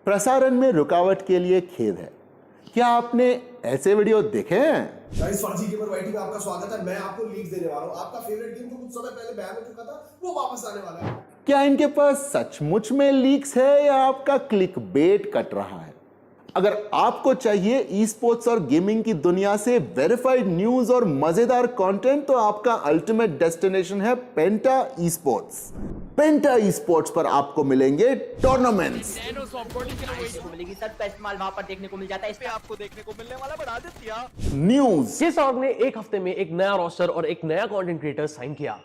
प्रसारण में रुकावट के लिए खेद है। क्या आपने ऐसे वीडियो देखे हैं? गाइस, फर्जी गेमर वाईटी में आपका स्वागत है। मैं आपको लीक देने वाला हूं। आपका फेवरेट गेम जो कुछ समय पहले बैन हो चुका था वो वापस आने वाला है। क्या इनके पास सचमुच में लीक्स है या आपका क्लिकबेट कट रहा है? अगर आपको चाहिए ई स्पोर्ट्स और गेमिंग की दुनिया से वेरीफाइड न्यूज और मजेदार कंटेंट, तो आपका अल्टीमेट डेस्टिनेशन है पेंटा ई स्पोर्ट्स। पेंटा ई स्पोर्ट्स पर आपको मिलेंगे टूर्नामेंट्स, मिलेगी सर, बेस्ट माल वहां पर देखने को मिल जाता है। इस पे आपको देखने को मिलने वाला बढ़ा दिया न्यूज। किस ऑर्ग ने एक हफ्ते में एक नया रोस्टर और एक नया कंटेंट क्रिएटर साइन किया?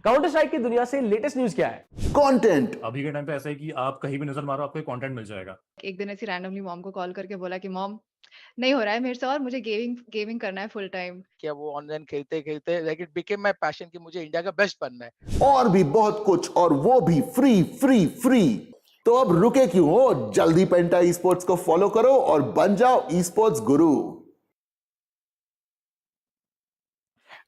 काउंटर स्ट्राइक की दुनिया से लेटेस्ट न्यूज क्या है? कंटेंट। अभी के टाइम पे ऐसा है कि आप कहीं भी नजर मारो आपको कंटेंट मिल जाएगा। एक दिन ऐसी रैंडमली मॉम को कॉल करके बोला कि मॉम नहीं हो रहा है मेरे से और मुझे गेमिंग करना है फुल टाइम। क्या वो ऑनलाइन खेलते खेलते like it became my passion कि मुझे इंडिया का बेस्ट बनना है। और भी बहुत कुछ, और वो भी फ्री फ्री फ्री। तो अब रुके क्यों हो? जल्दी पेंटा ई स्पोर्ट्स को फॉलो करो और बन जाओ e sports Guru.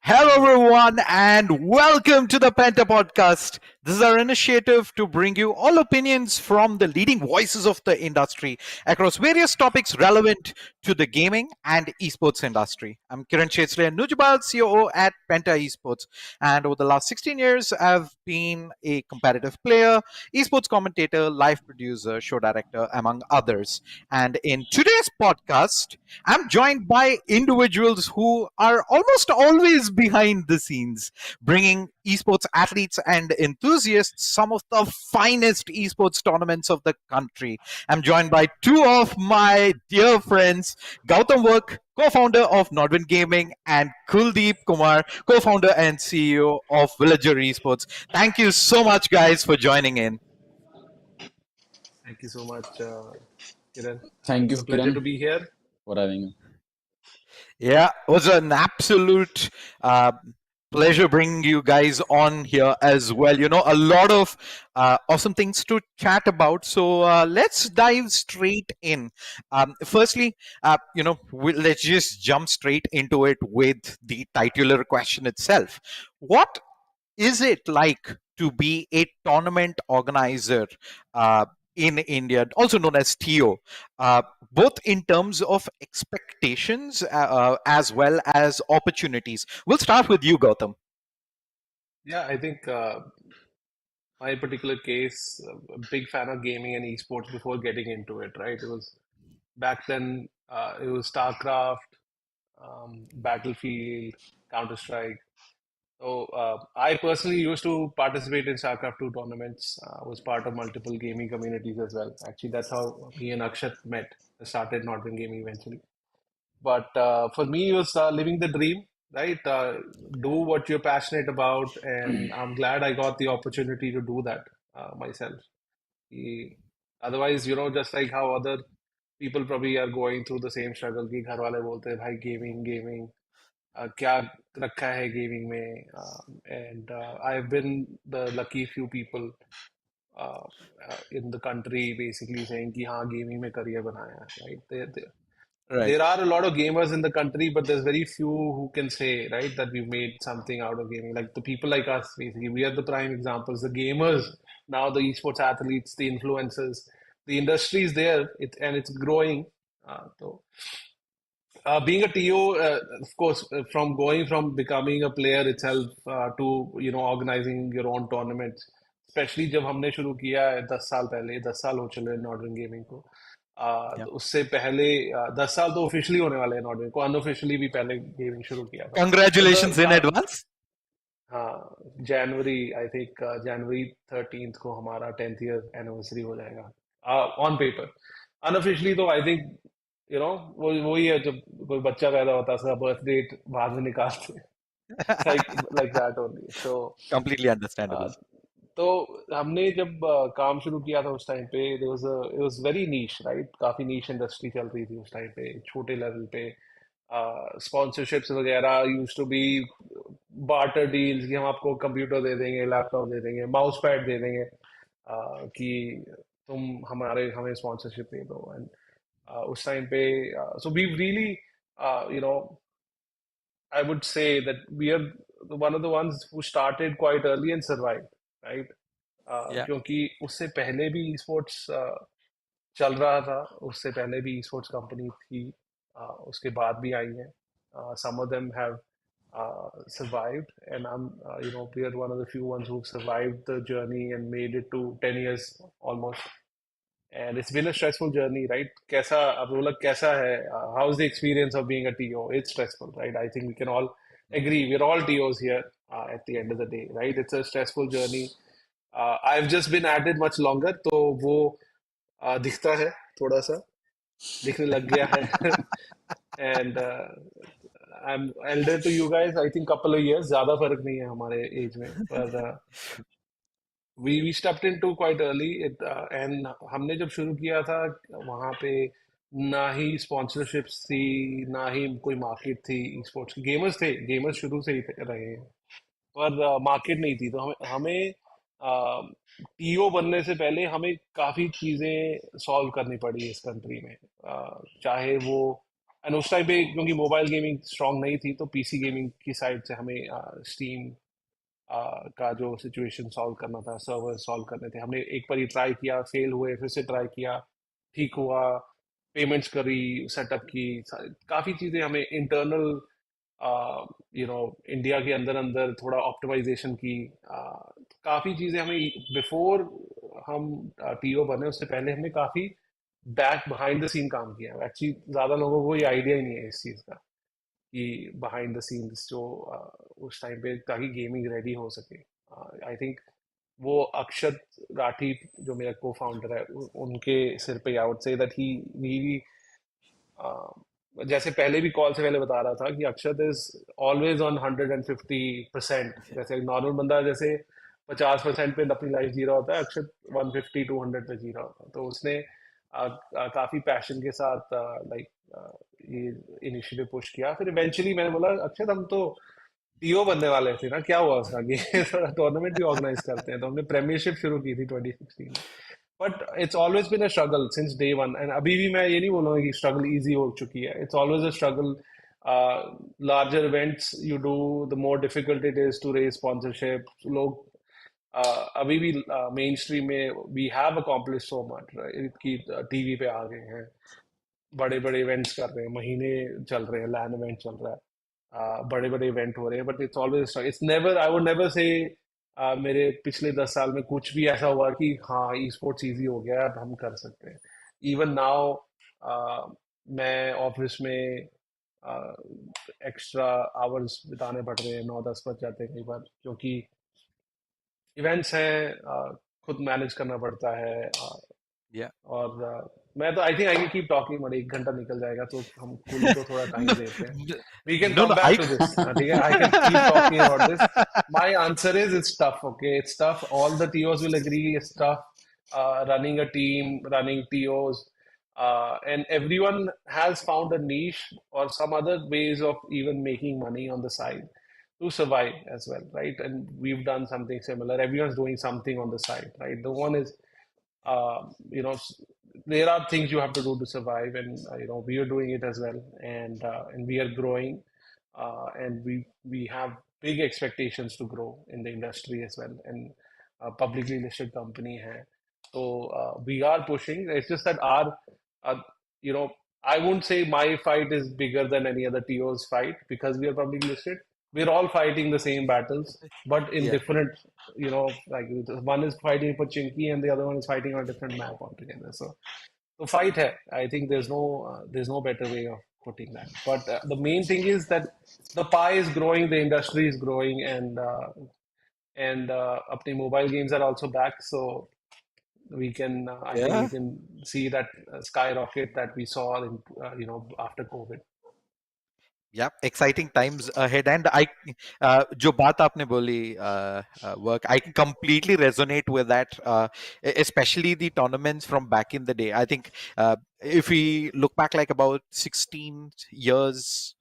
Hello everyone and welcome to the Penta Podcast. This is our initiative to bring you all opinions from the leading voices of the industry across various topics relevant to the gaming and esports industry. I'm Kiran, ShaDeSLaYeR, Noojibail, COO at Penta Esports. And over the last 16 years, I've been a competitive player, esports commentator, live producer, show director, among others. And in today's podcast, I'm joined by individuals who are almost always behind the scenes, bringing esports athletes and enthusiasts some of the finest esports tournaments of the country. I'm joined by two of my dear friends, Gautam Virk, co-founder of Nodwin Gaming, and Kuldeep, Kumar, co-founder and CEO of Villager Esports. Thank you so much, guys, for joining in. Thank you so much, Kiran. Thank you, It's a pleasure Kiran, to be here. for having me. Yeah, it was an absolute pleasure bringing you guys on here as well. You know, a lot of awesome things to chat about. So let's dive straight in. Firstly, let's just jump straight into it with the titular question itself. What is it like to be a tournament organizer in India, also known as TO, both in terms of expectations as well as opportunities? We'll start with you, Gautam. Yeah, I think my particular case, a big fan of gaming and esports before getting into it, right? It was back then, it was StarCraft, Battlefield, Counter-Strike. So I personally used to participate in StarCraft 2 tournaments, was part of multiple gaming communities as well. Actually, that's how me and Akshat met. I started Nodwin Gaming eventually. But for me, it was living the dream, right? Do what you're passionate about, and I'm glad I got the opportunity to do that myself. Otherwise, just like how other people probably are going through the same struggle, कि घर वाले बोलते हैं भाई gaming, क्या रखा है gaming में, and I've been the lucky few people in the country basically saying कि हाँ गेमिंग में करियर बनाया है, right? There are a lot of gamers in the country, but there's very few who can say, right, that we've made something out of gaming. Like the people like us, basically, we are the prime examples. The gamers, now the esports athletes, the influencers, the industry is there, and it's growing. So, being a TO, of course, from becoming a player itself to organizing your own tournaments, especially जब हमने शुरू किया है 10 साल पहले, 10 साल हो चले नॉर्डन गेमिंग को, तो उससे पहले 10 साल तो ऑफिशियली होने वाले हैं नॉर्डन को, अनऑफिशियली भी पहले गेमिंग शुरू किया था। Congratulations in advance. हाँ, जनवरी 13th को हमारा 10th ईयर एनिवर्सरी हो जाएगा ऑन पेपर। अनऑफिशियली तो आई थिंक वही है, जब कोई बच्चा पैदा होता है उसका बर्थ डेट बाद में निकालते हैं, like that only. So Completely understandable. तो हमने जब काम शुरू किया था उस टाइम पे it was very niche, right? काफी niche इंडस्ट्री चल रही थी उस टाइम पे, छोटे लेवल पे स्पॉन्सरशिप्स वगैरह used to be barter deals कि हम आपको कंप्यूटर दे देंगे, लैपटॉप दे देंगे, माउस पैड दे देंगे, कि तुम हमें स्पॉन्सरशिप दे दो। एंड उस टाइम पे so we really I would say that we are one of the ones who started quite early and survived, right? Yeah. क्योंकि उससे पहले भी esports चल रहा था, उससे पहले भी स्पोर्ट्स कंपनी थी, उसके बाद भी आई हैं. Some of them have survived, and we are one of the few ones who've survived the journey and made it to 10 years almost. And it's been a stressful journey, right? कैसा आप बोला कैसा है? How's the experience of being a TO? It's stressful, right? I think we can all agree. We're all TOs here at the end of the day, right? It's a stressful journey. I've just been at it much longer, तो वो दिखता है थोड़ा सा, दिखने लग गया है. And I'm elder to you guys. I think couple of years. ज़्यादा फर्क नहीं है हमारे एज में, पर we stepped into quite early. And हमने जब शुरू किया था वहाँ पे ना ही स्पॉन्सरशिप्स थी, ना ही कोई मार्केट थी. स्पोर्ट्स के गेमर्स शुरू से ही रहे हैं, पर मार्केट नहीं थी. तो हमें टीओ बनने से पहले हमें काफ़ी चीज़ें सॉल्व करनी पड़ी इस कंट्री में. चाहे वो, एंड उस टाइम पे क्योंकि मोबाइल गेमिंग स्ट्रांग नहीं थी, तो पीसी गेमिंग की साइड से हमें स्टीम का जो सिचुएशन सॉल्व करना था, सर्वर सॉल्व करने थे. हमने एक बार ही ट्राई किया, फेल हुए, फिर से ट्राई किया, ठीक हुआ, पेमेंट्स करी, सेटअप की, काफ़ी चीज़ें हमें इंटरनल इंडिया के अंदर अंदर थोड़ा ऑप्टिमाइजेशन की. काफ़ी चीज़ें हमें बिफोर हम टीओ बने उससे पहले हमने काफ़ी बैक बिहाइंड द सीन काम किया. एक्चुअली ज़्यादा लोगों को ये आइडिया ही नहीं है इस चीज़ का कि बिहाइंड द सीन्स जो उस टाइम पे ताकि गेमिंग रेडी हो सके. आई थिंक वो अक्षत राठी जो मेरा को फाउंडर है उनके सिर पे आई वुड से दैट ही जैसे पहले भी कॉल से पहले बता रहा था कि अक्षत इज ऑलवेज ऑन 150%. जैसे एक नॉर्मल बंदा जैसे 50% पे अपनी लाइफ जी रहा होता है, अक्षत 150-200 पे जी रहा होता है. तो उसने काफी पैशन के साथ ये इनिशिएटिव पुश किया. फिर इवेंचुअली मैंने बोला अक्षत हम तो टीओ बनने वाले थे ना, क्या हुआ उसका कि थोड़ा टूर्नामेंट भी ऑर्गेनाइज करते हैं. तो हमने प्रीमियरशिप शुरू की थी 2016 में. But it's always been a struggle since day one. And अभी भी मैं ये नहीं बोलूँगा कि स्ट्रगल इजी हो चुकी है. It's always a struggle. Larger events you do, the more difficult it is to raise sponsorship. लोग अभी भी मेन स्ट्रीम में we have accomplish so much कि टीवी पे आ गए हैं, बड़े बड़े इवेंट्स कर रहे हैं, महीने चल रहे हैं, लैन इवेंट चल रहा है, बड़े बड़े इवेंट हो रहे हैं. But it's always, it's never, I would never say मेरे पिछले 10 साल में कुछ भी ऐसा हुआ कि हाँ ई स्पोर्ट्स ईजी हो गया अब हम कर सकते हैं. इवन नाउ मैं ऑफिस में एक्स्ट्रा आवर्स बिताने पड़ रहे हैं, 9-10 बज जाते हैं कई बार, क्योंकि इवेंट्स हैं, खुद मैनेज करना पड़ता है. और मैं तो I think I can keep talking, but 1 घंटा निकल जाएगा, तो हम कुल को थोड़ा टाइम देते हैं. We can come back to this. ठीक है, I can keep talking about this. My answer is it's tough. Okay, it's tough. All the TOs will agree it's tough. Running a team, running TOs, and everyone has found a niche or some other ways of even making money on the side to survive as well, right? And we've done something similar. Everyone's doing something on the side, right? The one is, there are things you have to do to survive, and we are doing it as well, and we are growing, and we have big expectations to grow in the industry as well, and publicly listed company hai. So we are pushing. It's just that I won't say my fight is bigger than any other TO's fight because we are publicly listed. We're all fighting the same battles, but in different, like one is fighting for Chinky and the other one is fighting on a different map altogether. So fight hai. I think there's no better way of putting that. But the main thing is that the pie is growing, the industry is growing, and apne mobile games are also back. So we can, I think we can see that skyrocket that we saw in, after COVID. Yeah, exciting times ahead. And जो बात आपने बोली, work, I can completely resonate with that, especially the tournaments from back in the day. I think if we look back like about 16 years,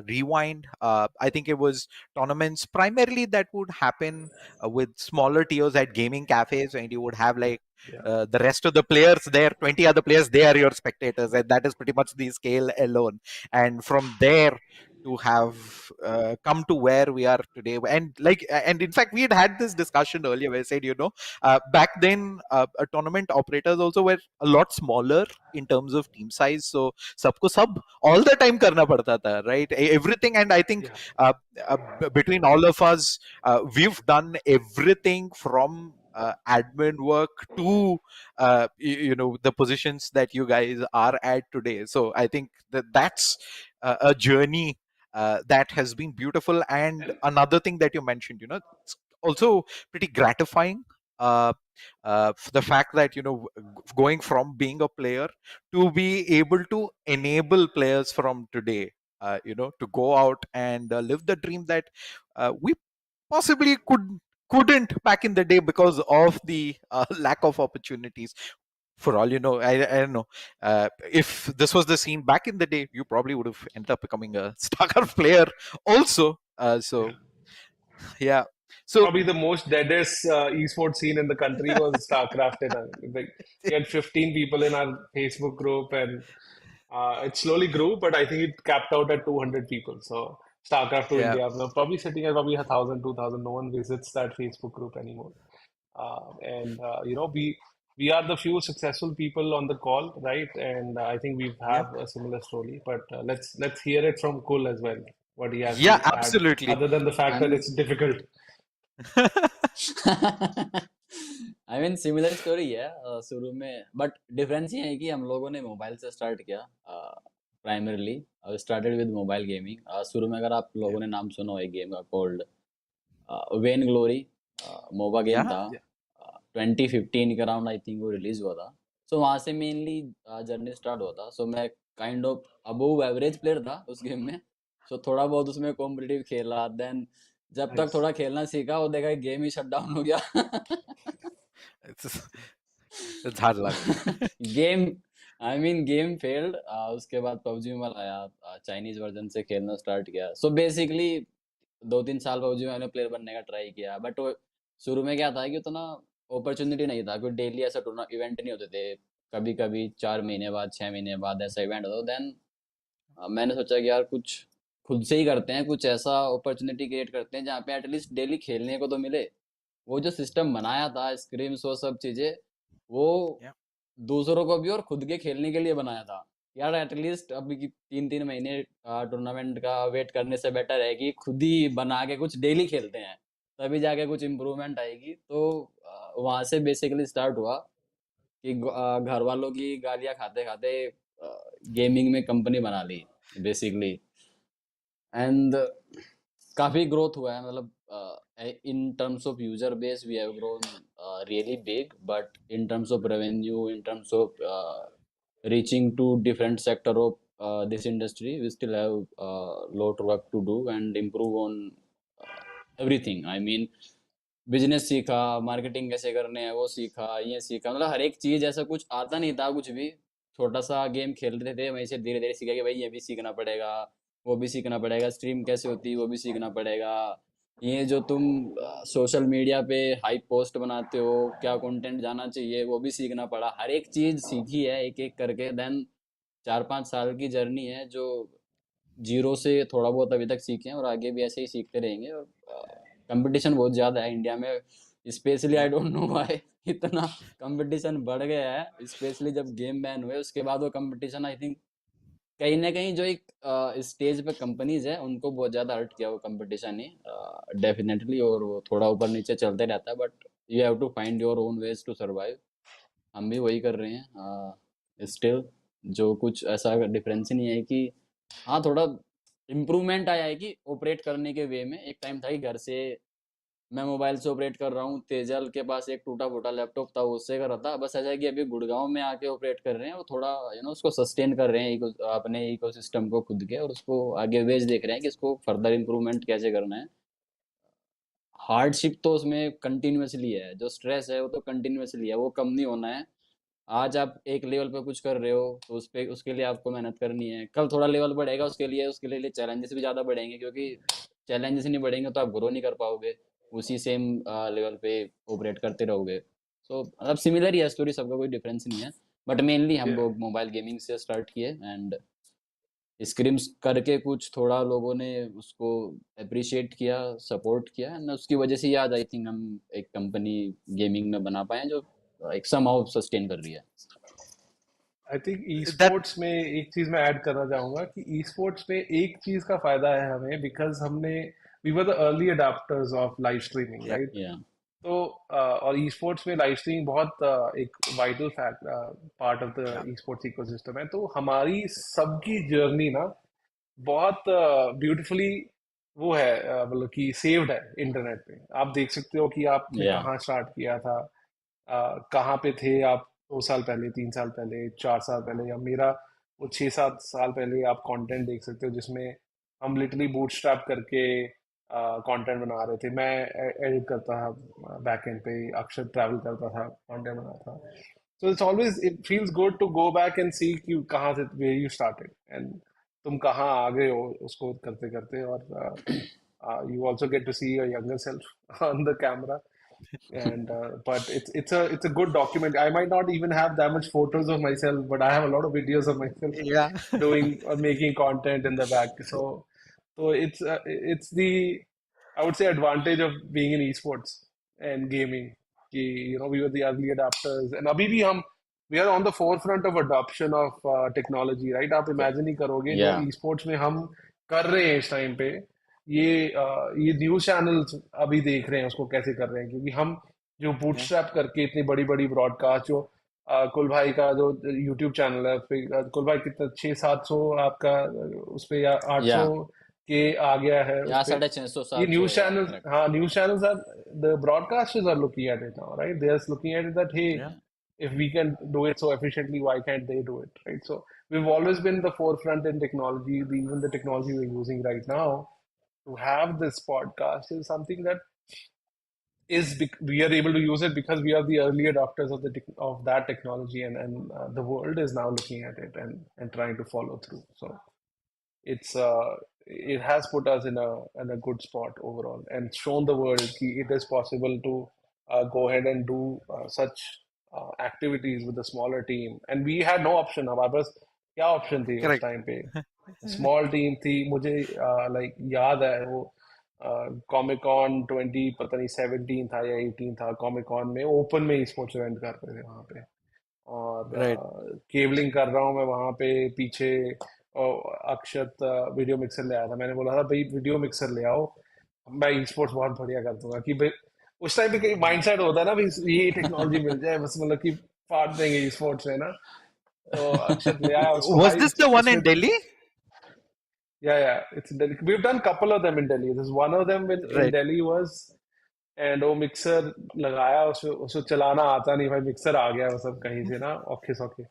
rewind, I think it was tournaments primarily that would happen with smaller tiers at gaming cafes, and you would have like the rest of the players there, 20 other players, they are your spectators, and that is pretty much the scale alone. And from there to have come to where we are today. And in fact, we had this discussion earlier where I said, back then, tournament operators also were a lot smaller in terms of team size. So सबको सब all the time करना पड़ता था, right? Everything. And I think Yeah. between all of us, we've done everything from admin work to the positions that you guys are at today. So I think that's a journey that has been beautiful. And another thing that you mentioned, it's also pretty gratifying. The fact that going from being a player to be able to enable players from today, to go out and live the dream that we possibly couldn't back in the day because of the lack of opportunities. For all you know, I don't know, if this was the scene back in the day, you probably would have ended up becoming a StarCraft player also. So yeah. So Probably the most deadest esports scene in the country was StarCraft. Like, we had 15 people in our Facebook group, and it slowly grew, but I think it capped out at 200 people. So StarCraft to yeah, India, now probably sitting at probably 1,000, 2,000. No one visits that Facebook group anymore. We are the few successful people on the call, right? And I think we yeah, have a similar story. But let's hear it from Kul as well, what he has yeah, to add, absolutely. other than the fact that I'm it's difficult. I mean similar story है शुरू में, but difference ये है कि हम लोगों ने mobile से स्टार्ट किया primarily. Started with mobile gaming. शुरू में अगर आप लोगों ने नाम सुना हो एक गेम का called Vainglory, MOBA game Yeah, था। 2015 के अराउंड आई थिंक वो रिलीज हुआ था। सो वहाँ से मेनली जर्नी स्टार्ट हुआ था। सो मैं kind of above average player था उस गेम में। सो थोड़ा बहुत उसमें कॉम्पिटिटिव खेला, देन जब तक Nice. थोड़ा खेलना सीखा वो देखा गेम ही शट डाउन हो गया। it's it's hard luck. Game game failed. उसके बाद पबजी मोबाइल आया, चाइनीज वर्जन से खेलना स्टार्ट किया। सो बेसिकली 2-3 साल पबजी मैंने प्लेयर बनने का ट्राई किया, बट शुरू में क्या था कि उतना अपॉर्चुनिटी नहीं था, कोई डेली ऐसा टूर्नामेंट इवेंट नहीं होते थे। कभी कभी 4 महीने बाद 6 महीने बाद ऐसा इवेंट होता। देन मैंने सोचा कि यार कुछ खुद से ही करते हैं, कुछ ऐसा अपॉर्चुनिटी क्रिएट करते हैं जहाँ पे एटलीस्ट डेली खेलने को तो मिले। वो जो सिस्टम बनाया था, स्क्रीम्स, वो सब चीज़ें, वो Yeah. दूसरों को भी और खुद के खेलने के लिए बनाया था। यार एटलीस्ट अभी की 3-3 महीने टूर्नामेंट का वेट करने से बेटर है कि खुद ही बना के कुछ डेली खेलते हैं, तभी जाके कुछ इम्प्रूवमेंट आएगी। तो वहाँ से बेसिकली स्टार्ट हुआ कि घर वालों की गालियाँ खाते खाते गेमिंग में कंपनी बना ली बेसिकली। एंड काफ़ी ग्रोथ हुआ है, मतलब in terms of user base we have grown really big, but in terms of revenue, in terms of reaching to different sector of this industry, we still have lot work to do and improve on everything. I mean business सीखा, marketing कैसे करने हैं वो सीखा, ये सीखा, मतलब हर एक चीज़। ऐसा कुछ आता नहीं था, कुछ भी छोटा सा गेम खेलते थे, वहीं से धीरे धीरे सीखा कि भाई ये भी सीखना पड़ेगा, वो भी सीखना पड़ेगा, स्ट्रीम कैसे होती है वो भी सीखना पड़ेगा, ये जो तुम सोशल मीडिया पे हाइप पोस्ट बनाते हो क्या कंटेंट जाना चाहिए वो भी सीखना पड़ा। हर एक चीज़ सीखी है एक एक करके। देन 4-5 साल की जर्नी है जो जीरो से थोड़ा बहुत अभी तक सीखे हैं और आगे भी ऐसे ही सीखते रहेंगे। और कंपटीशन बहुत ज़्यादा है इंडिया में, specially I don't know why इतना कंपटीशन बढ़ गया है, स्पेशली जब गेम बैन हुए उसके बाद वो कंपटीशन आई थिंक कहीं ना कहीं जो एक स्टेज पे कंपनीज है उनको बहुत ज़्यादा हर्ट किया वो कंपटीशन ही डेफिनेटली। और वो थोड़ा ऊपर नीचे चलते रहता है, but you have to find your own ways to survive. हम भी वही कर रहे हैं स्टिल। जो कुछ ऐसा डिफरेंस ही नहीं है कि हाँ थोड़ा इम्प्रूवमेंट आया है कि ऑपरेट करने के वे में। एक टाइम था कि घर से मैं मोबाइल से ऑपरेट कर रहा हूँ, तेजल के पास एक टूटा फूटा लैपटॉप था उससे कर रहा था। बस ऐसा है कि अभी गुड़गांव में आके ऑपरेट कर रहे हैं और थोड़ा उसको सस्टेन कर रहे हैं अपने इकोसिस्टम को खुद के, और उसको आगे वेज देख रहे हैं कि इसको फर्दर इम्प्रूवमेंट कैसे करना है। हार्डशिप तो उसमें कंटिन्यूसली है, जो स्ट्रेस है वो तो कंटिन्यूसली है, वो कम नहीं होना है। आज आप एक लेवल पे कुछ कर रहे हो तो उसके लिए आपको मेहनत करनी है। कल थोड़ा लेवल बढ़ेगा, उसके लिए चैलेंजेस भी ज़्यादा बढ़ेंगे, क्योंकि चैलेंजेस नहीं बढ़ेंगे तो आप ग्रो नहीं कर पाओगे, उसी सेम लेवल पे ऑपरेट करते रहोगे। सो मतलब सिमिलर ही है स्टोरी, सबका कोई डिफरेंस नहीं है, बट मेनली हम Yeah. लोग मोबाइल गेमिंग से स्टार्ट किए एंड स्क्रीम्स करके कुछ थोड़ा लोगों ने उसको अप्रिशिएट किया, सपोर्ट किया, एंड उसकी वजह से आज आई थिंक हम एक कंपनी गेमिंग में बना पाए हैं जो एक समहाउ सस्टेन कर रही है। I think E That sports में एक चीज मैं ऐड करना चाहूंगा कि ई स्पोर्ट्स में एक चीज का फायदा है हमें, बिकॉज हमने we were the early adopters of live streaming, yeah right? या तो और ई स्पोर्ट्स में लाइव स्ट्रीमिंग बहुत एक vital fact part of the yeah esports ecosystem है। तो हमारी सबकी जर्नी ना बहुत ब्यूटीफुली वो है, मतलब कि सेव्ड है इंटरनेट पे। आप देख सकते हो कि आपने या कहाँ स्टार्ट किया था, कहाँ पे थे आप 2 साल पहले, 3 साल पहले, 4 साल पहले, या मेरा वो 6-7 साल पहले आप कंटेंट देख सकते हो जिसमें हम लिटरली बूटस्ट्रैप करके कंटेंट बना रहे थे। मैं एडिट करता था बैक एंड पे, अक्षर ट्रैवल करता था, कंटेंट बनाता था। So it's always, it feels good to go back and see कि कहाँ से वेयर यू स्टार्टेड एंड तुम कहाँ आ गए हो उसको करते करते। और you also get to see your younger self on the camera, and but it's a good document. I might not even have that much photos of myself, but I have a lot of videos of myself yeah doing or making content in the back. So it's the, I would say, advantage of being in esports and gaming कि we were the early adapters, and अभी भी हम we are on the forefront of adoption of technology, right? आप imagine ही करोगे जो या esports में हम कर रहे हैं इस टाइम पे, ये न्यूज चैनल्स अभी देख रहे हैं उसको कैसे कर रहे हैं, क्योंकि हम जो yeah बूटस्ट्रैप करके इतनी बड़ी बड़ी ब्रॉडकास्ट, जो कुल भाई का जो यूट्यूब चैनल है उस पे कुल भाई कितना 600-700 आपका उस पे, या 800 या के आ गया है या उस पे। 650 ये 700 न्यूज या चैनल्स, करेक्ट। हाँ, news channels are, the broadcasters are looking at it now, right? They are looking at it that hey, yeah if we can do it so efficiently, why can't they do it, right? So we've always been the forefront in technology. Even the technology we're using right now to have this podcast is something that we are able to use it because we are the early adopters of of that technology, and the world is now looking at it and trying to follow through. So it's it has put us in a good spot overall and shown the world that it is possible to go ahead and do such activities with a smaller team. And we had no option. हमारे पास क्या option थी उस correct time पे? Small team थी। मुझे like याद है वो कॉमिक कॉन 20 पता नहीं 17 था या 18 था, कॉमिक कॉन में ओपन में स्पोर्ट्स इवेंट कर रहे थे वहाँ पे, right और केबलिंग कर रहा हूँ मैं वहाँ पे पीछे। और अक्षत वीडियो मिक्सर ले आया था, मैंने बोला था भाई वीडियो मिक्सर ले आओ, मैं स्पोर्ट्स बहुत बढ़िया कर दूंगा। कि भाई उस टाइम पे कहीं माइंडसेट होता है ना भाई ये टेक्नोलॉजी मिल जाए बस, मतलब कि फाड़ देंगे स्पोर्ट्स में ना। तो अक्षत ले आया उसको was भाई, this the one उसमें in Delhi yeah, it's in Delhi. We've done couple of them in Delhi. This one of them in right Delhi was, and वो मिक्सर लगाया, उसको चलाना आता नहीं भाई, मिक्सर आ गया वो सब कहीं से ना औखे सौखे।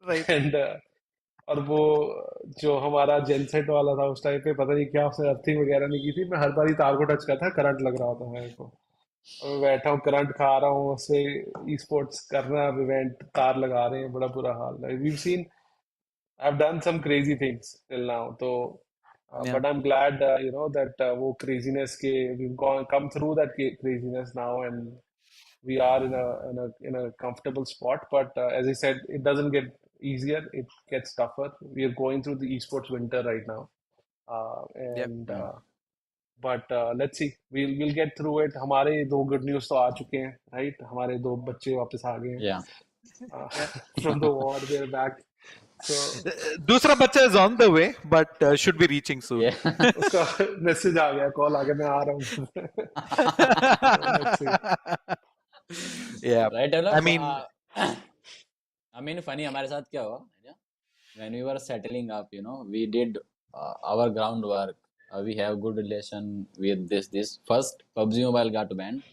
right एंड और वो जो हमारा जेनसेट वाला था उस टाइम पे पता नहीं क्या उसने अर्थिंग वगैरह नहीं की थी, मैं हर बार ही तार को टच करता, करंट लग रहा होता मेरे को, और मैं बैठा हूँ करंट खा रहा हूँ उससे, ई स्पोर्ट्स करना इवेंट, तार लगा रहे हैं, बड़ा बुरा हाल है। We've seen, I've done some crazy things till now. So, yeah but I'm glad, that वो craziness we've come through that craziness now, and we are in a comfortable spot. But as I said, it doesn't get easier; it gets tougher. We are going through the esports winter right now, yep and but let's see. We'll get through it. हमारे 2 good news तो आ चुके हैं, right? हमारे 2 बच्चे वापस आ गए या yeah from the war. They're back. So दूसरा बच्चा is on the way but should be reaching soon या उसका मैसेज आ गया, कॉल आ गया, मैं आ रहा हूँ। Let's see. yeah right I develop. mean I mean funny हमारे साथ क्या हुआ, when we were settling up, we did our groundwork. We have good relation with this. First, PUBG Mobile got banned.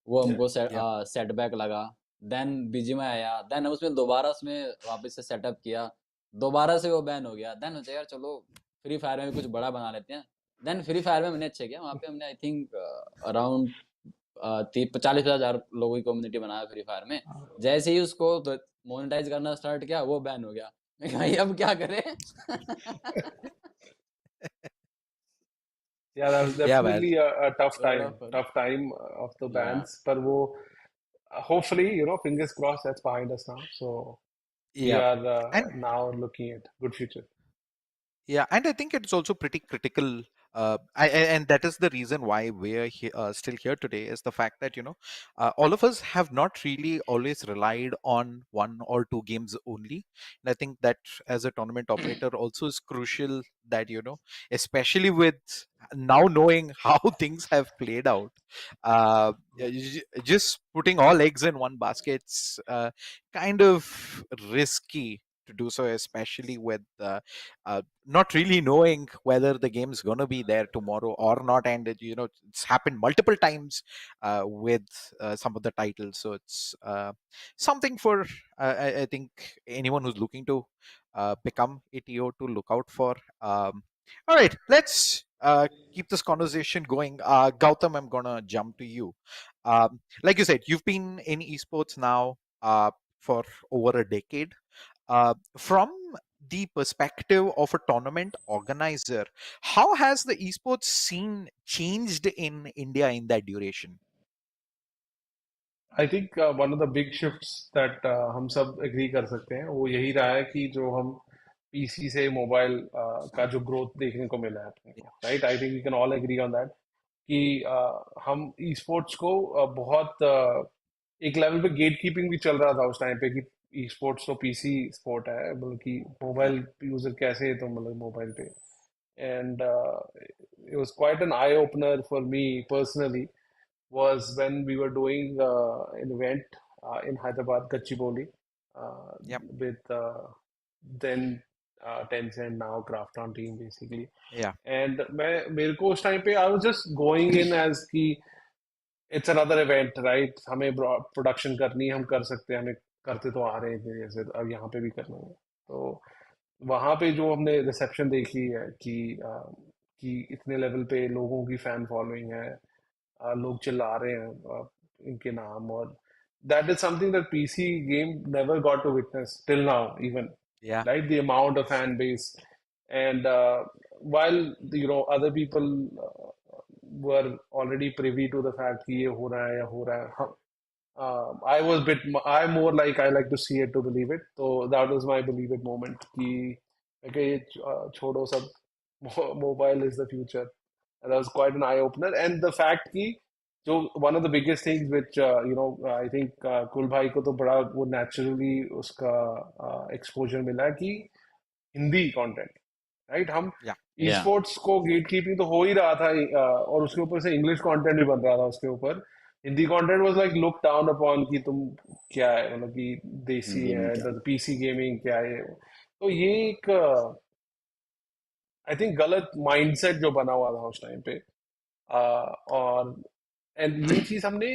वो हमको yeah सेटबैक लगा। Then BGMI आया, then उसमें दोबारा उसमें वापस से सेटअप किया, दोबारा से वो बैन हो गया। देन सोचा यार चलो फ्री फायर में भी कुछ बड़ा बना लेते हैं। देन फ्री फायर में मैंने अच्छा किया, वहाँ पे हमने आई थिंक अराउंड 40,000 लोगों की कम्युनिटी बनाया फ्री फायर में। जैसे ही उसको मोनेटाइज करना स्टार्ट किया वो बैन हो गया। मैं कहा भाई अब क्या करें। Yeah, that was yeah man definitely a tough बड़ा time, fun tough time of the या bans. पर वो hopefully, fingers crossed, that's behind us now. So we yeah are and now looking at good future. Yeah, and I think it's also pretty critical. And that is the reason why we're still here today, is the fact that, all of us have not really always relied on one or two games only. And I think that as a tournament operator also is crucial that, especially with now knowing how things have played out, just putting all eggs in one basket's kind of risky to do so, especially with not really knowing whether the game's going to be there tomorrow or not. And it's happened multiple times with some of the titles, so it's something for I think anyone who's looking to become a TO to look out for. All right, let's keep this conversation going. Gautam, I'm gonna jump to you. Like you said, you've been in esports now for over a decade. From the perspective of a tournament organizer, how has the esports scene changed in India in that duration? I think one of the big shifts that हम सब agree कर सकते हैं वो यही रहा है कि जो हम पीसी से मोबाइल का जो ग्रोथ देखने को मिला है अपने को, right? I think we can all agree on that कि हम ई स्पोर्ट्स को बहुत एक लेवल पे गेट कीपिंग भी चल रहा था उस टाइम पे कि ई स्पोर्ट्स तो पीसी स्पोर्ट है, बल्कि Yeah, मोबाइल यूजर कैसे है तो मतलब मोबाइल पे. And it was quite an eye opener for me personally was when we were doing an event in Hyderabad, Gachibowli, yep, with then Tencent, now Krafton team basically. yeah, And मेरे को उस time पे I was just going in as कि it's another event, right? हमें production करनी है, हम कर सकते हैं, हमें करते तो आ रहे हैं जैसे, अब यहाँ पे भी करना है. तो वहाँ पे जो हमने रिसेप्शन देखी है कि इतने लेवल पे लोगों की फैन फॉलोइंग है, लोग चिल्ला रहे हैं इनके नाम, और that is something that PC game never got to witness till now even, yeah, right? The amount of fan base. And while other people were already privy to the fact कि ये हो रहा है या हो रहा है, I'm more like I like to see it to believe it. So that was my believe it moment कि okay, छोड़ो सब, mobile is the future. And that was quite an eye opener. And the fact कि जो one of the biggest things which I think कुल भाई को तो बड़ा वो naturally उसका exposure मिला कि हिंदी content, राइट? हम yeah, ई Yeah. स्पोर्ट्स को गेट कीपिंग तो हो ही रहा था, और उसके ऊपर से इंग्लिश कंटेंट भी बन रहा था उसके ऊपर. Hindi content was like look down upon कि तुम क्या है, मतलब कि देसी हिंदी में है, क्या? पीसी गेमिंग क्या है. तो ये एक आई थिंक गलत माइंडसेट जो बना हुआ था उस टाइम पे. और एंड ये चीज हमने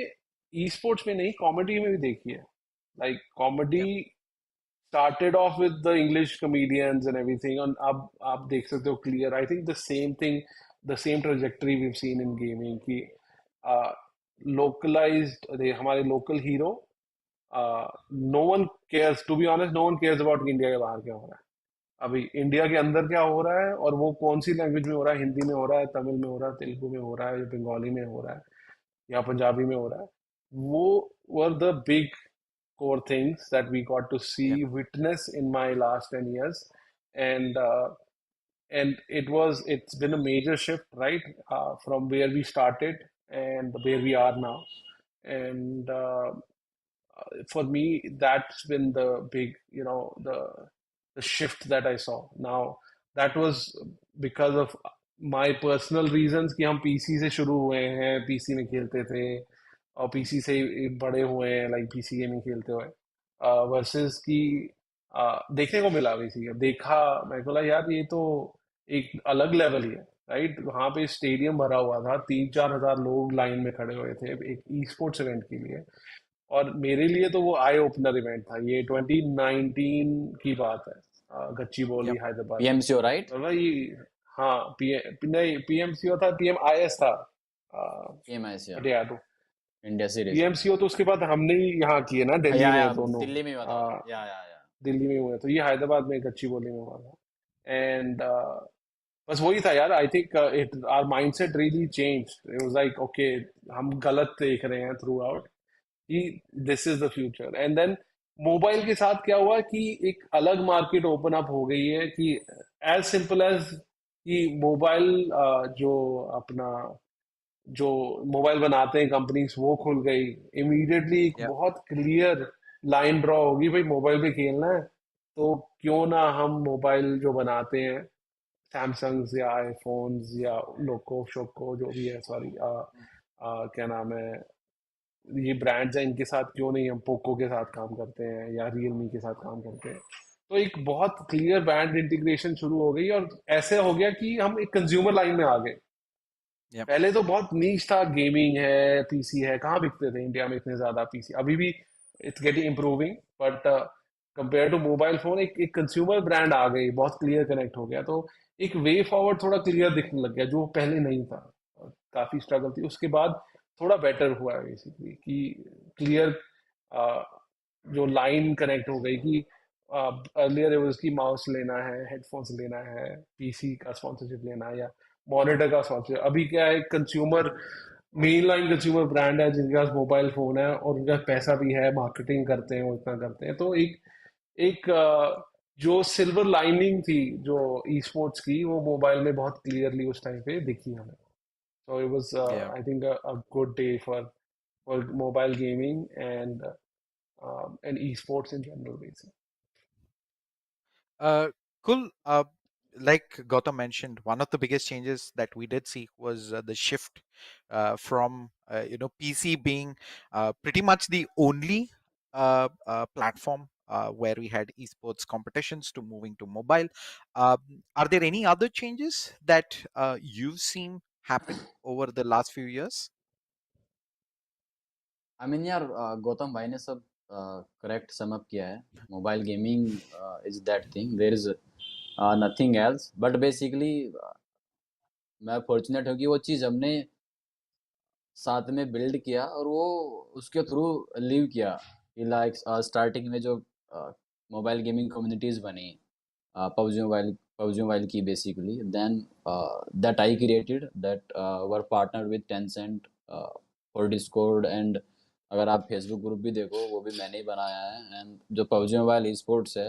ई स्पोर्ट्स में नहीं, कॉमेडी में भी देखी है. Like comedy yeah, started off with the English comedians and everything, and आप देख सकते हो clear. I think the same thing, the same trajectory we've seen in gaming कि localized हमारे local hero, no one cares, to be honest, no one cares about India के बाहर क्या हो रहा है. अभी इंडिया के अंदर क्या हो रहा है और वो कौन सी लैंग्वेज में हो रहा है, हिंदी में हो रहा है, तमिल में हो रहा है, तेलुगु में हो रहा है, या बंगाली में हो रहा है, या पंजाबी में हो रहा है, वो were the big core things that we got to see, yeah, witness in my last 10 years. And it's been a major shift, right? From where we started and where we are now. And for me, that's been the big, the shift that I saw. Now, that was because of my personal reasons कि हम PC से शुरू हुए हैं, PC में खेलते थे, और पीसी से ही बड़े हुए हैं, लाइक पीसी गेमिंग खेलते हुए, वर्सेस कि देखने को मिला, बेसिकली देखा, मैं बोला यार ये तो एक अलग लेवल ही है, राइट? वहाँ पे स्टेडियम भरा हुआ था, 3-4 हजार लोग लाइन में खड़े हुए थे एक ई स्पोर्ट्स इवेंट के लिए. और मेरे लिए तो वो आई ओपनर इवेंट था. ये 2019 की बात है, गच्चीबोली yep, हैदराबाद में. PMCO, right? तो भाई, हाँ, नहीं, पीएमसीओ था, पीएमआईएस था, PMIS, yeah. बट यार India series. पीएमसीओ तो उसके बाद हमने ही यहाँ किए ना, दिल्ली या में दोनों. दिल्ली में हुआ था. हाँ, या दिल्ली में हुए, तो ये हैदराबाद में गच्चीबोली में हुआ था. एंड बस वही था यार. I think it our mindset really change. It was like okay, हम गलत देख रहे हैं थ्रू आउट कि this is the future. And then mobile के साथ क्या हुआ कि एक अलग मार्केट ओपन अप हो गई है कि एज सिंपल एज कि मोबाइल जो अपना जो मोबाइल बनाते हैं कंपनीज वो खुल गई इमीडिएटली एक Yeah. बहुत क्लियर लाइन ड्रॉ होगी भाई मोबाइल पे खेलना है तो क्यों ना हम मोबाइल जो बनाते हैं सैमसंग या आईफोन्स या लोको शोको जो भी है सॉरी क्या नाम है ये ब्रांड्स हैं इनके साथ क्यों नहीं हम पोको के साथ काम करते हैं या रियलमी के साथ काम करते हैं तो एक बहुत क्लियर ब्रांड इंटीग्रेशन शुरू हो गई और ऐसे हो गया कि हम एक कंज्यूमर लाइन में आ गए Yeah. पहले तो बहुत नीच था गेमिंग है पीसी है कहाँ बिकते थे इंडिया में इतने ज्यादा पीसी अभी भी it's getting improving but compare to mobile phone एक कंज्यूमर ब्रांड आ गई बहुत क्लियर कनेक्ट हो गया तो एक वे फॉरवर्ड थोड़ा क्लियर दिखने लग गया जो पहले नहीं था काफी स्ट्रगल थी उसके बाद थोड़ा बेटर हुआ है बेसिकली कि क्लियर जो लाइन कनेक्ट हो गई कि अर्लियर उसकी माउस लेना है हेडफोन्स लेना है पीसी का स्पॉन्सरशिप लेना है या मॉनिटर का स्पॉन्सरशिप अभी क्या है consumer main line consumer brand है जिनके पास मोबाइल फोन है और उनका पैसा भी है मार्केटिंग करते हैं वो इतना करते हैं तो एक एक जो सिल्वर लाइनिंग थी जो ई स्पोर्ट्स की वो मोबाइल में बहुत क्लियरली उस टाइम पे दिखी हमें so it was Yeah. I think a good day for mobile gaming and esports in general basically. Cool. Like Gautam mentioned, one of the biggest changes that we did see was the shift from PC being pretty much the only platform where we had esports competitions to moving to mobile. Are there any other changes that you've seen happen over the last few years? I mean यार गौतम भाई ने सब correct सम up किया है mobile gaming is that thing there is nothing else but basically मैं fortunate हूँ कि वो चीज़ हमने साथ में बिल्ड किया और वो उसके थ्रू लिव किया कि लाइक स्टार्टिंग में जो मोबाइल गेमिंग कम्युनिटीज़ बनी पबजी मोबाइल की basically then that I created that were partner with Tencent for Discord and अगर आप फेसबुक ग्रुप भी देखो वो भी मैंने ही बनाया है एंड जो पबजी मोबाइल ई स्पोर्ट्स है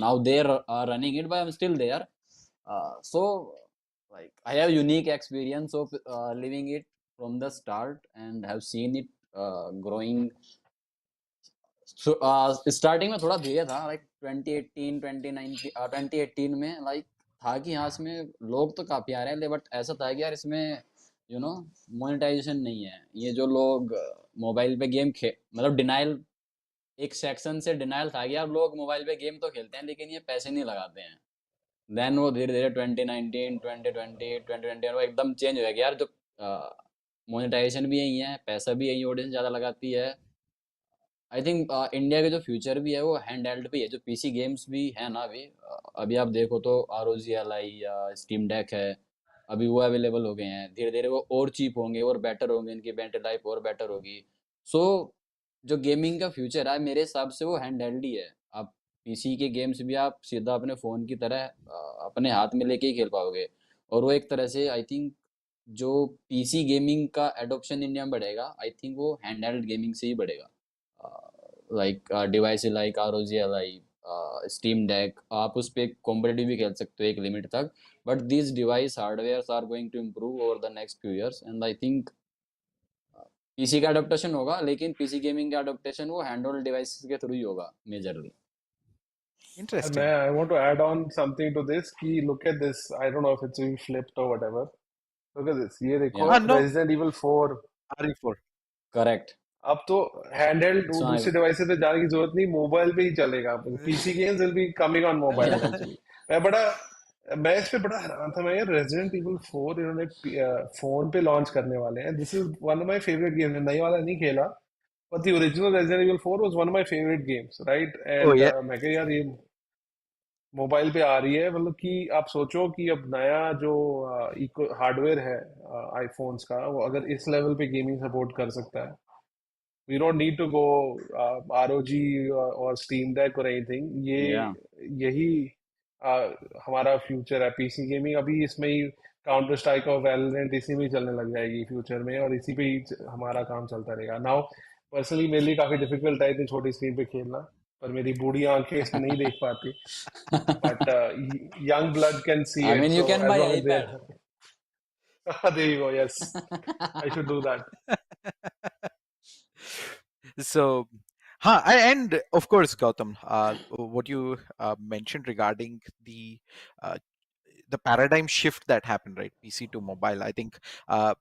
now they are running it but I am still there so like I have unique experience of living it from the start and have seen it growing. So starting में थोड़ा धीरे था like 2018 2018 में like था कि हाँ इसमें लोग तो काफी आ रहे हैं बट ऐसा था कि यार इसमें मोनेटाइजेशन नहीं है ये जो लोग मोबाइल पे गेम मतलब डिनाइल एक सेक्शन से डिनाइल था कि यार लोग मोबाइल पे गेम तो खेलते हैं लेकिन ये पैसे नहीं लगाते हैं देन वो धीरे धीरे 2019 2020 2021 वो एकदम चेंज हो गया कि यार जो मोनेटाइजेशन भी यही है पैसा भी यही ऑडियंस ज़्यादा लगाती है आई थिंक इंडिया के जो फ्यूचर भी है वो हैंड हेल्ड पे है जो पीसी गेम्स भी है ना अभी आप देखो तो ROGLI या स्टीम डेक है अभी वो अवेलेबल हो गए हैं धीरे धीरे वो और चीप होंगे और बेटर होंगे इनकी बैटरी लाइफ और बेटर होगी सो जो गेमिंग का फ्यूचर है मेरे हिसाब से वो हैंड हेल्ड ही है आप पीसी के गेम्स भी आप सीधा अपने फ़ोन की तरह अपने हाथ में लेके ही खेल पाओगे और वो एक तरह से आई थिंक जो पीसी गेमिंग का एडोप्शन इंडिया में बढ़ेगा आई थिंक वो हैंड हेल्ड गेमिंग से ही बढ़ेगा like device like ROGLI steam deck आप उस पर कॉम्पिटिटिव भी खेल सकते हो एक लिमिट तक but this device hardware are going to improve over the next few years and I think PC का अडोप्टेशन होगा लेकिन पीसी गेमिंग का अडोप्टेशन वो हैंड होल्ड डिवाइसेस के थ्रू ही होगा majorly Interesting. I want to add on something to this कि look at this I don't know if it's being flipped or whatever look at this ये देखो No. Resident Evil 4 RE4. Correct अब तो handheld So I- दूसरे device पे जाने की जरूरत नहीं मोबाइल पे ही चलेगा PC games will be coming on mobile eventually मैं इस पे बड़ा हैरान था मैं यार रेजिडेंट इविल 4 इन्होंने फोन पे लॉन्च करने वाले हैं this is one of my favourite games नई वाला नहीं खेला but the original resident evil 4 was one of my favourite games right Oh, and yeah. मैं कह यार ये मोबाइल पे आ रही है मतलब कि आप सोचो कि अब नया जो इको हार्डवेयर है आईफोन्स का वो अगर इस लेवल पे गेमिंग सपोर्ट कर सकता है we don't need to go ROG or Steam Deck or anything Yeah. यही हमारा फ्यूचर है पीसी गेमिंग अभी इसमें ही काउंटर स्ट्राइक और वैलोरेंट इसी में ही चलने लग जाएगी फ्यूचर में और इसी पे ही हमारा काम चलता रहेगा नाउ पर्सनली मेरे लिए काफी डिफिकल्ट है इतनी छोटी स्क्रीन पे खेलना पर मेरी बूढ़ी आंखें इसमें नहीं देख पाती. But young blood can see I it, mean, you so can as buy long as they're iPad. happy. There you go. Yes, I should do that. So, and of course, Gautam, what you mentioned regarding uh, the paradigm shift that happened, right? PC to mobile. I think uh,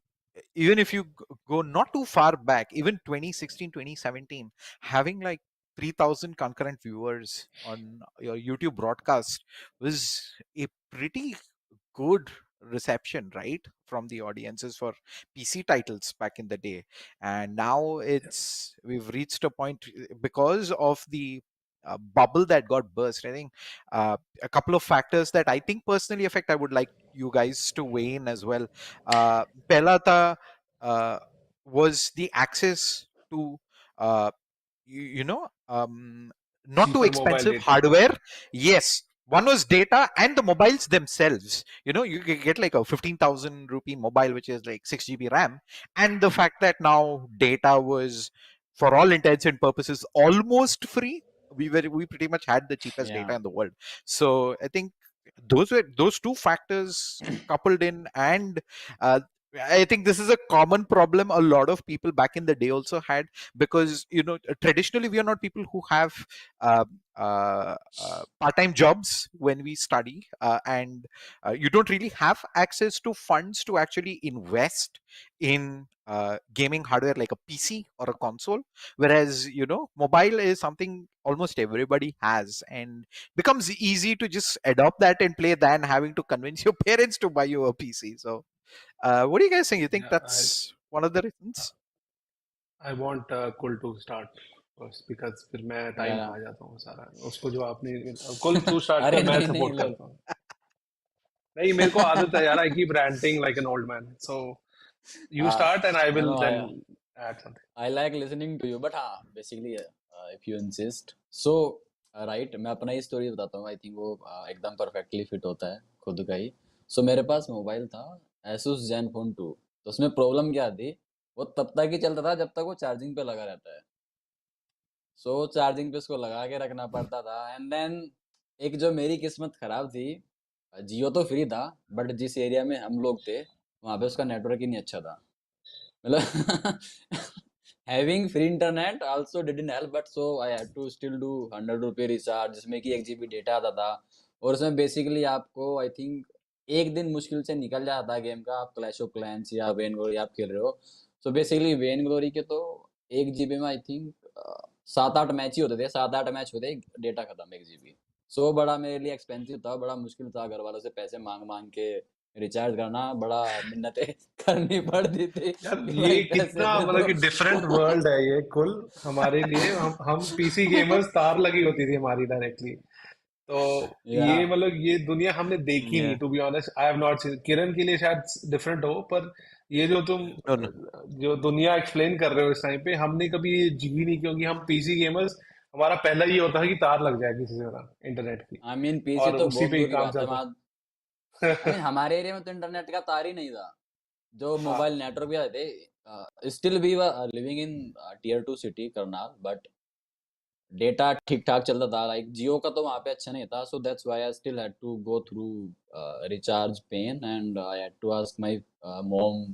even if you go not too far back, even 2016, 2017, having like 3,000 concurrent viewers on your YouTube broadcast was a pretty good reception, right, from the audiences for PC titles back in the day. And now we've reached a point because of the bubble that got burst. I think a couple of factors that I think personally affect. I would like you guys to weigh in as well. Pelata was the access to uh, you know not too Cheaper mobile expensive data. hardware. Yes, one was data and the mobiles themselves. You can get like a 15,000 rupee mobile which is like 6 GB RAM, and the fact that now data was, for all intents and purposes, almost free. We pretty much had the cheapest data Yeah. in the world. So I think those two factors coupled in, and uh, I think this is a common problem a lot of people back in the day also had, because traditionally we are not people who have uh, part-time jobs when we study, and you don't really have access to funds to actually invest in gaming hardware like a PC or a console, whereas mobile is something almost everybody has, and becomes easy to just adopt that and play than having to convince your parents to buy you a PC. So what do you guys think? You think Yeah, that's one of the reasons? I want Kul to start first because फिर मैं time Yeah. खा जाता हूँ सारा. उसको जो आपने कुल तू स्टार्ट अरे कर, मैं नहीं नहीं सपोर्ट लो. करता हूँ. नहीं, मेरे को आदत है यार. I keep ranting like an old man. So you start and I No, will no, then add something. I like listening to you, but हाँ, basically if you insist. So right, मैं अपना ही स्टोरी बताता हूँ. I think वो एकदम perfectly fit होता है खुद का ही. So मेरे पास मोबाइल था Asus Zenfone 2. तो उसमें प्रॉब्लम क्या थी, वो तब तक ही चलता था जब तक वो चार्जिंग पे लगा रहता है. सो चार्जिंग पे उसको लगा के रखना पड़ता था. एंड देन एक जो मेरी किस्मत खराब थी, जियो तो फ्री था बट जिस एरिया में हम लोग थे वहाँ पे उसका नेटवर्क ही नहीं अच्छा था. मतलब having free internet also didn't help, but so I had to still do 100 रुपये रिचार्ज जिसमें कि 1 GB डेटा आता था. और उसमें बेसिकली आपको आई थिंक एक दिन मुश्किल से निकल जाता है गेम का. आप क्लैश ऑफ क्लैंस या वेन ग्लोरी आप खेल रहे हो. सो बेसिकली वेन ग्लोरी के तो 1 GB में आई थिंक 7-8 मैच ही होते थे. 7-8 मैच होते, डेटा खत्म 1 GB. सो बड़ा मेरे लिए एक्सपेंसिव था, बड़ा मुश्किल था. घर वालों से पैसे मांग मांग के रिचार्ज करना, बड़ा मिन्नतें करनी पड़ती थी यार कि ये भाई पैसे कितना दे मतलब दो. कि डिफरेंट वर्ल्ड है ये कुल हमारे लिए. हम पीसी गेमर्स, तार लगी होती थी हमारी डायरेक्टली. तो या ये मतलब ये दुनिया हमने देखी या नहीं. To be honest, I have not seen. Kiran के लिए शायद डिफरेंट हो, पर ये जो तुम No, no. जो दुनिया एक्सप्लेन कर रहे हो इस टाइम पे, हमने कभी ये जी नहीं, क्योंकि हम पीसी गेमर्स, हमारा पहला ये होता है कि तार लग जाए किसी से इंटरनेट की, आई मीन पीसी और तो उसी बहुत पे ही दूर की काम बात है. चलता वहाँ आई मीन हमारे एरिया में तो इंटरनेट का तार ही नहीं था. जो हाँ. मोबाइल नेटवर्क भी आते थे. Still we were living in tier 2 city Karnal, but data ठीक ठाक चलता था. लाइक जियो का तो वहाँ पे अच्छा नहीं था. So that's why I still had to go through recharge pain, and I had to ask my mom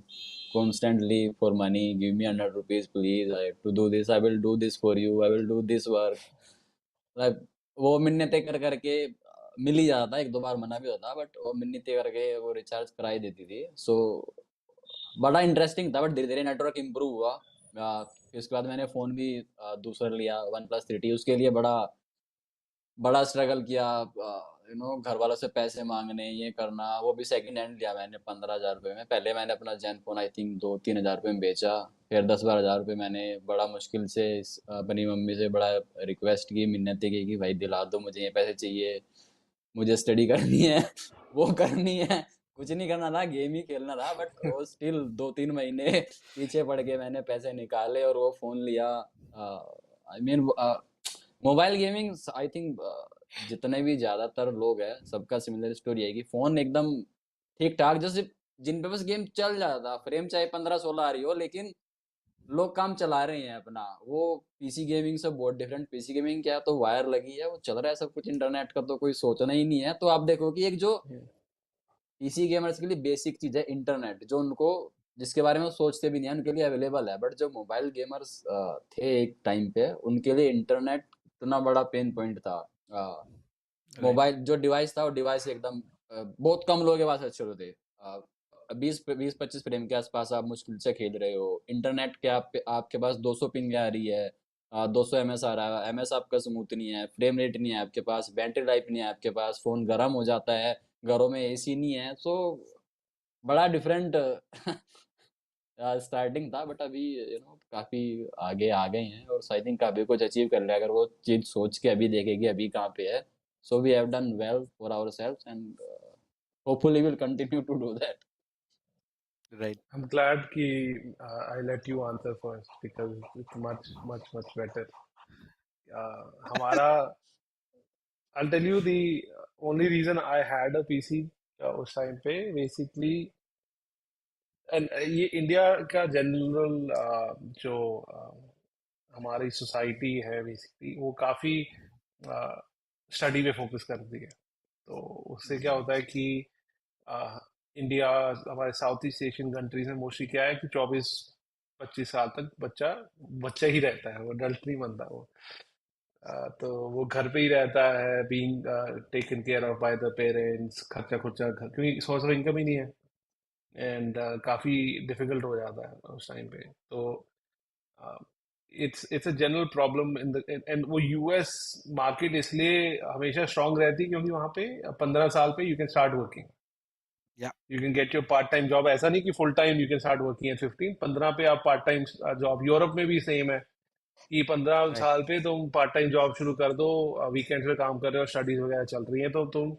constantly for money. Give me 100 rupees please, I have to do this, I will do this for you, I will do this work. Like वो मिन्नतें कर करके मिल ही जाता था. 1-2 बार मना भी होता, but वो मिन्नतें करके वो रिचार्ज करा ही देती थी. सो बड़ा इंटरेस्टिंग था. बट धीरे धीरे नेटवर्क इम्प्रूव हुआ. फिर उसके बाद मैंने फ़ोन भी दूसरा लिया, OnePlus 3T. उसके लिए बड़ा स्ट्रगल किया. घर वालों से पैसे मांगने, ये करना. वो भी सेकंड हैंड लिया मैंने 15,000 रुपये में. पहले मैंने अपना Zenfone आई थिंक 2-3 हज़ार रुपये में बेचा. फिर 10-12 हज़ार रुपये मैंने बड़ा मुश्किल से अपनी मम्मी से बड़ा रिक्वेस्ट की, मिन्नतें की कि भाई दिला दो, मुझे ये पैसे चाहिए, मुझे स्टडी करनी है, वो करनी है. कुछ नहीं करना था, गेम ही खेलना था. बट वो स्टिल 2-3 महीने पीछे पड़ के मैंने पैसे निकाले और वो फ़ोन लिया. I mean mobile gaming I think जितने भी ज़्यादातर लोग हैं सबका सिमिलर स्टोरी है कि फ़ोन एकदम ठीक ठाक, जैसे जिन पे बस गेम चल जाता था, फ्रेम चाहे 15-16 आ रही हो, लेकिन लोग काम चला रहे हैं अपना। वो पीसी गेमिंग से बहुत डिफरेंट। पीसी गेमिंग क्या है, तो वायर लगी है, वो चल रहा है सब कुछ। इंटरनेट का तो कोई सोचना ही नहीं है। तो आप देखो कि एक जो पीसी गेमर्स के लिए बेसिक चीज है इंटरनेट, जो उनको, जिसके बारे में वो सोचते भी नहीं है, उनके लिए अवेलेबल है। बट जो मोबाइल गेमर्स थे एक टाइम पे, उनके लिए इंटरनेट इतना बड़ा पेन पॉइंट था। मोबाइल जो डिवाइस था, वो डिवाइस एकदम बहुत कम लोगों के पास अच्छे होते थे। 20-25 फ्रेम के आसपास आप मुश्किल से खेल रहे हो। इंटरनेट के आपके पास 200 पिंग आ रही है, 200 एमएस आ रहा है। एमएस आपका स्मूथ नहीं है, फ्रेम रेट नहीं है आपके पास, बैटरी लाइफ नहीं है आपके पास, फोन गर्म हो जाता है, घरों में एसी नहीं है। सो बड़ा डिफरेंट स्टार्टिंग था। बट अभी काफी आगे आ गए हैं, और आई थिंक काफी कुछ अचीव कर लिया। अगर वो चीज सोच के अभी देखेगी अभी कहाँ पे है, so we have done well for ourselves, and hopefully will continue to do that. Right. I'm glad कि I let you answer first because it's much better. हमारा I'll tell you the only reason I had a PC उस time पे basically, and ये India का general जो हमारी society है basically, वो काफ़ी स्टडी पे फोकस करती है। तो उससे क्या होता है कि इंडिया, हमारे साउथ ईस्ट एशियन कंट्रीज में मोस्टली क्या है कि 24-25 साल तक बच्चा बच्चा ही रहता है, वो अडल्ट नहीं बनता वो। तो वो घर पे ही रहता है, being taken care of by the parents, खर्चा खुर्चा घर, क्योंकि सोर्स ऑफ इनकम ही नहीं है। एंड काफ़ी डिफिकल्ट हो जाता है उस टाइम पे। तो it's a general problem in the, and वो यूएस मार्केट इसलिए हमेशा स्ट्रांग रहती है क्योंकि वहाँ पे 15 साल पे you can start working, Yeah. You can get your part time job. ऐसा नहीं कि full time you can start working at 15 पे आप पार्ट टाइम जॉब। यूरोप में भी सेम है कि 15 Right. साल पे तुम पार्ट टाइम जॉब शुरू कर दो, वीकेंड पे काम कर रहे हो, स्टडीज वगैरह चल रही हैं, तो तुम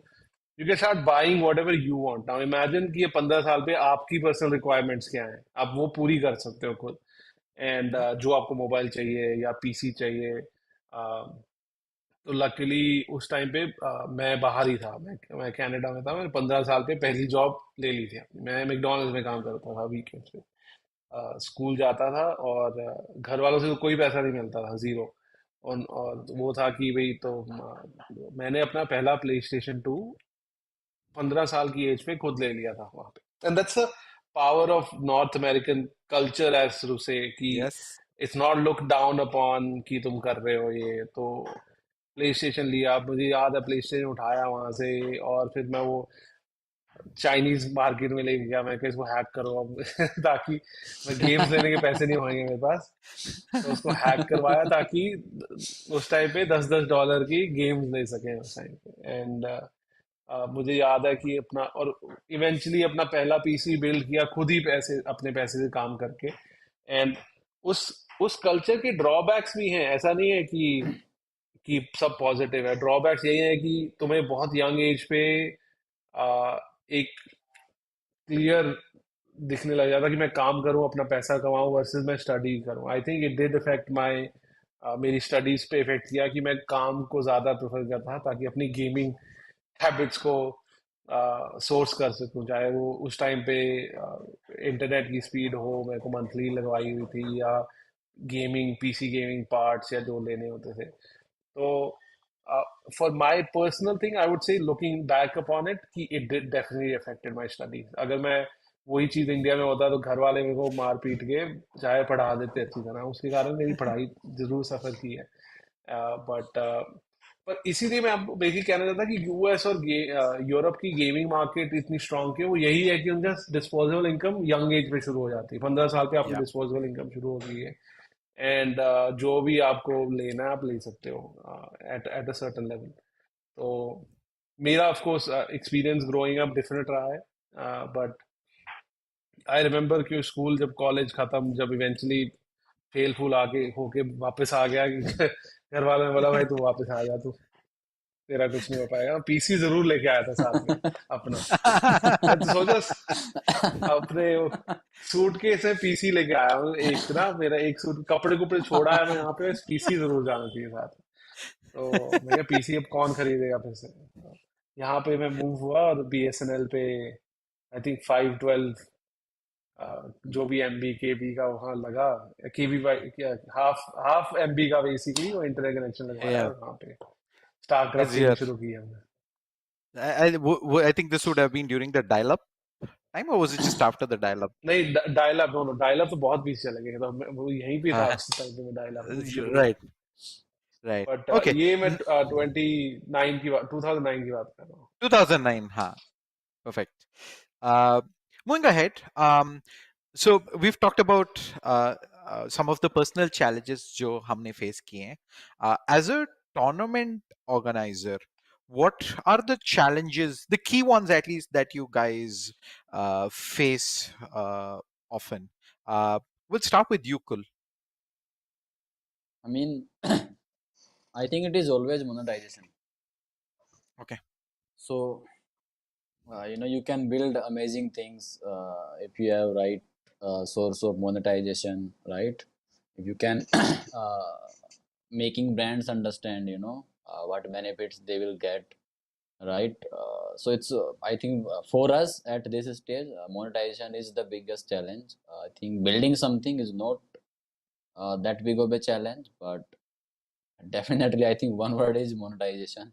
you can start buying what ever you want. Now imagine कि ये 15 साल पे आपकी पर्सनल रिक्वायरमेंट्स क्या हैं, आप वो पूरी कर सकते हो खुद। एंड जो आपको मोबाइल चाहिए या पीसी चाहिए। तो लकीली उस टाइम पे मैं बाहर ही था, मैं कनाडा में था। मैंने 15 साल पे पहली जॉब ले ली थी अपनी। मैं मैकडॉनल्ड्स में काम करता था वीकेंड्स पे। स्कूल जाता था और घर वालों से तो कोई पैसा नहीं मिलता था, जीरो। और वो था कि भाई, तो मैंने अपना पहला प्ले स्टेशन 2 15 साल की एज पे खुद ले लिया था वहां पे। And that's a power of North American culture as to say कि Yes. It's not look down upon कि तुम कर रहे हो ये। तो प्ले स्टेशन लिया, मुझे याद है प्ले स्टेशन उठाया वहां से, और फिर मैं वो चाइनीज मार्केट में लेके गया। मैं इसको हैक करो अब ताकि मैं गेम्स लेने के पैसे नहीं होंगे मेरे पास। तो उसको हैक करवाया ताकि उस टाइम पे $10 की गेम्स ले सकें उस टाइम पे। एंड मुझे याद है कि अपना, और इवेंचुअली अपना पहला पीसी बिल्ड किया खुद ही, पैसे अपने पैसे से काम करके। एंड उस कल्चर के ड्रॉबैक्स भी हैं, ऐसा नहीं है कि सब पॉजिटिव है। ड्रॉबैक्स यही है कि तुम्हें बहुत यंग एज पे एक क्लियर दिखने लग जाता कि मैं काम करूं, अपना पैसा कमाऊं, वर्सेस मैं स्टडी करूं। आई think it did effect my, मेरी स्टडीज पे इफेक्ट किया कि मैं काम को ज़्यादा प्रेफर करता था ताकि अपनी गेमिंग हैबिट्स को सोर्स कर सकूं। चाहे वो उस टाइम पे इंटरनेट की स्पीड हो, मेरे को मंथली लगवाई हुई थी, या गेमिंग पीसी गेमिंग पार्ट्स या जो लेने होते थे। तो for my personal thing I would say, looking back upon it, कि it did definitely affected my studies. अगर मैं वही चीज़ इंडिया में होता तो घर वाले मेरे को मार पीट के चाहे पढ़ा देते अच्छी तरह, उसके कारण मेरी पढ़ाई जरूर सफ़र की है। बट पर इसीलिए मैं आपको बेसिक कहना चाहता कि यूएस और यूरोप की गेमिंग मार्केट इतनी स्ट्रांग है, वो यही है कि उनका डिस्पोजेबल इनकम यंग एज पे शुरू हो जाती है। 15 साल पे आपकी Yeah. डिस्पोजेबल इनकम शुरू हो गई है। एंड जो भी आपको लेना है आप ले सकते हो at at a certain level. तो मेरा of course experience growing up different रहा है। बट आई रिमेम्बर कि स्कूल, जब कॉलेज खत्म, जब इवेंचुअली फेल फूल आके होके वापस आ गया कि घर वालों ने बोला भाई तू वापस आ जा, तू तेरा कुछ नहीं हो पाएगा। पीसी जरूर लेके आया था साथ में अपना। मैं तो सोचा अपने सूटकेस में पीसी लेके आया हूँ एक ना, मेरा एक सूट, कपड़े कुपड़े छोड़ा है मैं यहाँ पे, पीसी जरूर जाना चाहिए साथ में। तो मैं पीसी अब कौन खरीदेगा फिर से। यहाँ पे मैं मूव हुआ और बीएसएनएल पे आई थिंक 512 जो भी MB KB का वहाँ लगा, KB क्या हाफ MB का बेसिकली वो इंटरनेट कनेक्शन लगवाया Yeah, और वहाँ पे स्टारक्राफ्ट as खेलनी your शुरू की हमने। I think this would have been during the dial-up time, or was it just after the dial-up? नहीं, dial up, no dial up तो बहुत पीछे चले गए, तो वो यहीं पे था हाँ, उस टाइम पे मैं डायल अप शुरू हुआ। right, right. बट Okay, ये मैं 2009 की बात कर रहा हूँ। 2009. हाँ, perfect. Uh, moving ahead, so we've talked about some of the personal challenges जो हमने face किए हैं. As a tournament organizer, what are the challenges, the key ones at least, that you guys face often? We'll start with you, Kul. I mean, I think it is always monetization. Okay. So, you can build amazing things if you have right source of monetization, right? If you can making brands understand, what benefits they will get, right? So it's I think for us at this stage, monetization is the biggest challenge. I think building something is not that big of a challenge, but definitely I think one word is monetization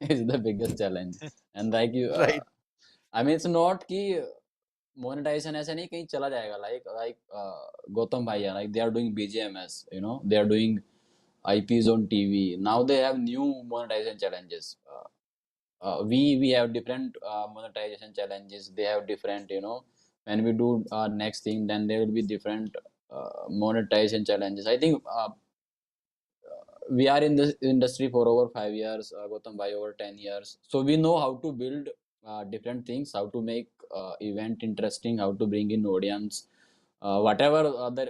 is the biggest challenge. And like you, Right. I mean it's not कि monetization ऐसा नहीं कहीं चला जाएगा, like Gautam भाई है, like they are doing BGMS, they are doing IPs on TV. Now they have new monetization challenges. We have different monetization challenges. They have different, when we do our next thing, then there will be different monetization challenges. I think we are in this industry for over 5 years, Gautam bhai over 10 years. So we know how to build different things, how to make event interesting, how to bring in audience, whatever other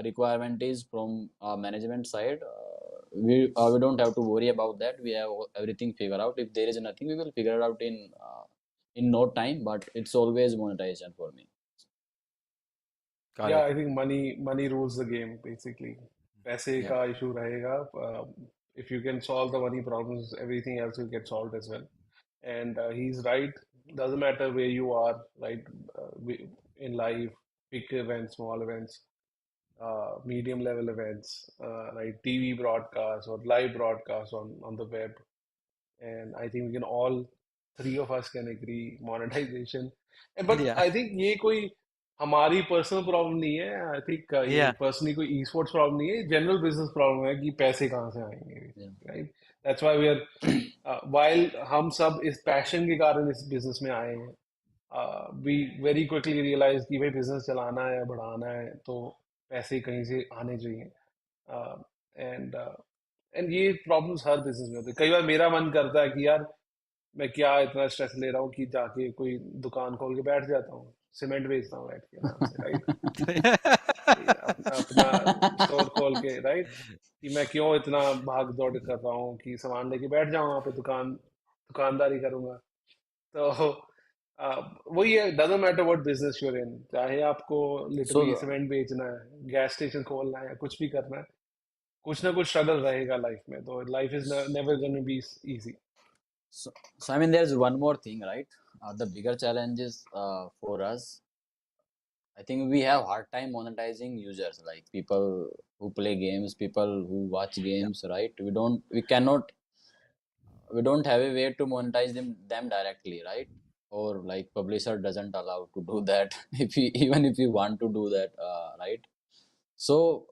requirement is from management side. We don't have to worry about that. We have everything figured out. If there is nothing, we will figure it out in no time. But it's always monetization for me. Got Yeah, it. I think money rules the game basically. पैसे Yeah. का issue रहेगा. If you can solve the money problems, everything else will get solved as well. And he's right. Doesn't matter where you are, right? In life, big events, small events, medium level events, right? TV broadcasts or live broadcasts on the web. And I think we can all, three of us can agree, monetization. But Yeah. I think ये कोई हमारी personal problem नहीं है. I think ये Yeah. Personally कोई e sports problem नहीं है, general business problem है कि पैसे कहाँ से आएंगे, Yeah. Right? That's why we are while हम सब इस पैशन के कारण इस बिजनेस में आए हैं, वी वेरी क्विकली रियलाइज कि भाई बिजनेस चलाना है, बढ़ाना है, तो पैसे कहीं से आने चाहिए. एंड एंड ये प्रॉब्लम्स हर बिजनेस में होती है. कई बार मेरा मन करता है कि यार मैं क्या इतना स्ट्रेस ले रहा हूँ कि जाके कोई दुकान खोल के बैठ जाता हूँ, सीमेंट बेचता हूँ बैठ के आराम से, राइट? अपना स्टोर खोल के, राइट? कि मैं क्यों इतना भाग दौड़ कर रहा हूँ कि सामान लेके बैठ जाऊँ वहाँ पे, दुकानदारी करूंगा. तो वही है, doesn't matter what business you're in, चाहे आपको लिटरली So, सीमेंट बेचना है, गैस स्टेशन खोलना है, कुछ भी करना है, कुछ ना कुछ स्ट्रगल रहेगा लाइफ में. तो life is never gonna be easy. so I mean, there's one more thing, right? The bigger challenge is for us. I think we have hard time monetizing users, like people who play games, people who watch games, right? We don't have a way to monetize them directly, right? Or like publisher doesn't allow to do that even if you want to do that, right? So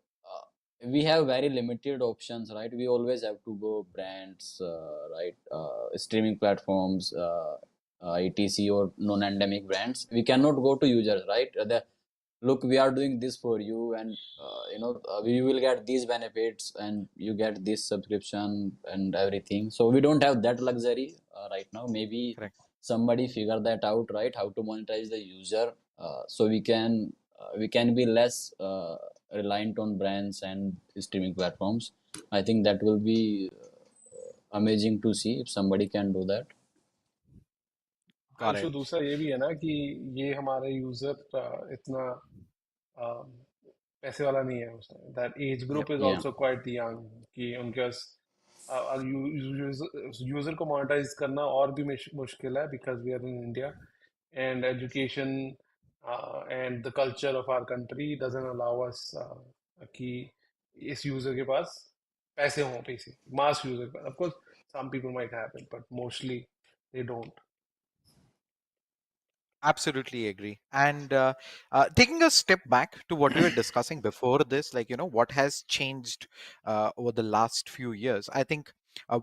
we have very limited options, right? We always have to go brands, right? Streaming platforms, etc. or non-endemic brands. We cannot go to users, right? Look, we are doing this for you, and we will get these benefits, and you get this subscription and everything. So we don't have that luxury right now. Maybe Correct. somebody figure that out, right? How to monetize the user, so we can be less reliant on brands and streaming platforms. I think that will be amazing to see if somebody can do that. Got issue it. दूसरा ये भी है ना कि ये हमारे user इतना पैसे वाला नहीं है. उसमें that age group is Yeah. Also quite young, कि उनके पास यूजर को मोनेटाइज करना और भी मुश्किल है, because we are in India and education and the culture of our country doesn't allow us कि इस यूजर के पास पैसे हों पैसे मास यूजर के पास of course some people might have it but mostly they don't. Absolutely agree. And taking a step back to what we were discussing before this, like, what has changed over the last few years, I think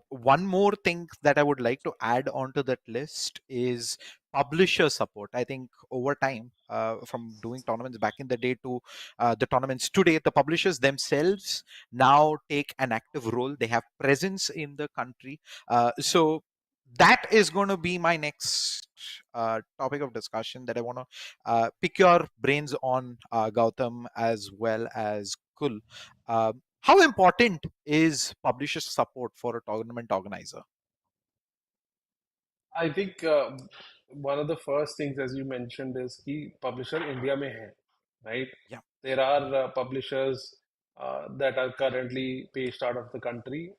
one more thing that I would like to add onto that list is publisher support. I think over time, from doing tournaments back in the day to the tournaments today, the publishers themselves now take an active role. They have presence in the country. So that is going to be my next topic of discussion that I want to pick your brains on, Gautam, as well as Kul. How important is publisher support for a tournament organizer? I think one of the first things, as you mentioned, is कि publisher India में है, right? Yeah. There are publishers that are currently based out of the country.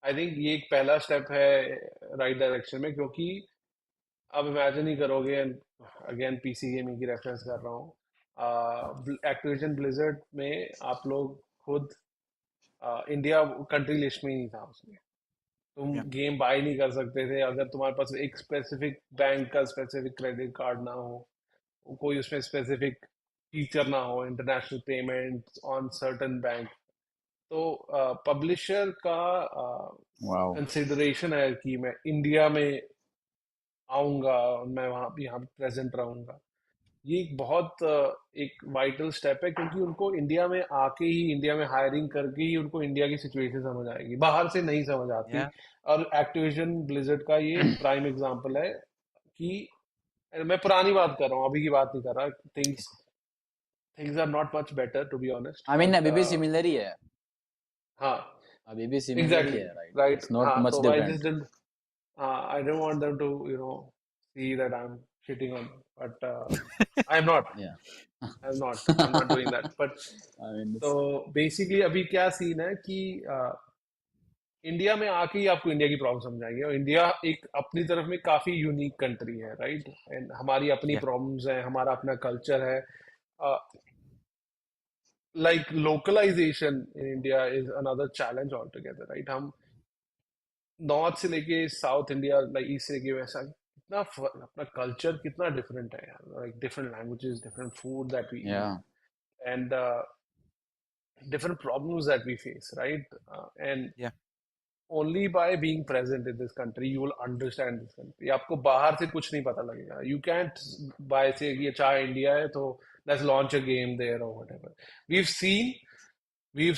I think ये एक पहला step है right direction में, क्योंकि आप imagine ही करोगे, and again PC gaming की reference कर रहा हूँ, Activision Blizzard में आप लोग खुद इंडिया कंट्री लिस्ट में ही नहीं था उसमें. तुम Yeah. गेम बाय नहीं कर सकते थे अगर तुम्हारे पास एक स्पेसिफिक बैंक का स्पेसिफिक क्रेडिट कार्ड ना हो, कोई उसमें स्पेसिफिक फीचर ना हो, international payment on certain bank. तो पब्लिशर का वाओ कंसिडरेशन है कि मैं इंडिया में आऊँगा, मैं वहाँ यहाँ प्रेजेंट रहूँगा. ये एक बहुत एक वाइटल स्टेप है, क्योंकि उनको इंडिया में आके ही, इंडिया में हायरिंग करके ही उनको इंडिया की सिचुएशन समझ आएगी, बाहर से नहीं समझ आती. Yeah. और एक्टिविजन ब्लिजर्ड का ये प्राइम एग्जांपल है कि मैं पुरानी बात कर रहा हूँ, अभी की बात नहीं कर रहा. Things are not much better to be honest. I mean अभी भी सिमिलर ही है. हाँ, अभी भी सिमिलर ही एग्जैक्टली है, राइट? राइट. इट्स नॉट हाँ, मच तो I different. Just didn't I don't want them to see that I'm shitting on them, but I'm not. या I'm not doing that. But I mean तो basically अभी क्या scene है कि India में आके ही आपको इंडिया की प्रॉब्लम समझाएंगे, और इंडिया एक अपनी तरफ में काफी यूनिक कंट्री है, राइट? एंड हमारी अपनी Yeah. प्रॉब्लम्स हैं, हमारा अपना कल्चर है. Like localisation in India is another challenge all together, right? हम नॉर्थ से लेके साउथ इंडिया, लाइक ईस्ट से लेके वैसा, कितना अपना कल्चर कितना डिफरेंट है यार. Like different languages, different food that we या eat, and different problems that we face, right? And Yeah. only by being present in this country you will understand this country. आपको बाहर से कुछ नहीं पता लगेगा. You can't buy say कि अच्छा इंडिया है तो let's launch a game there or whatever. We've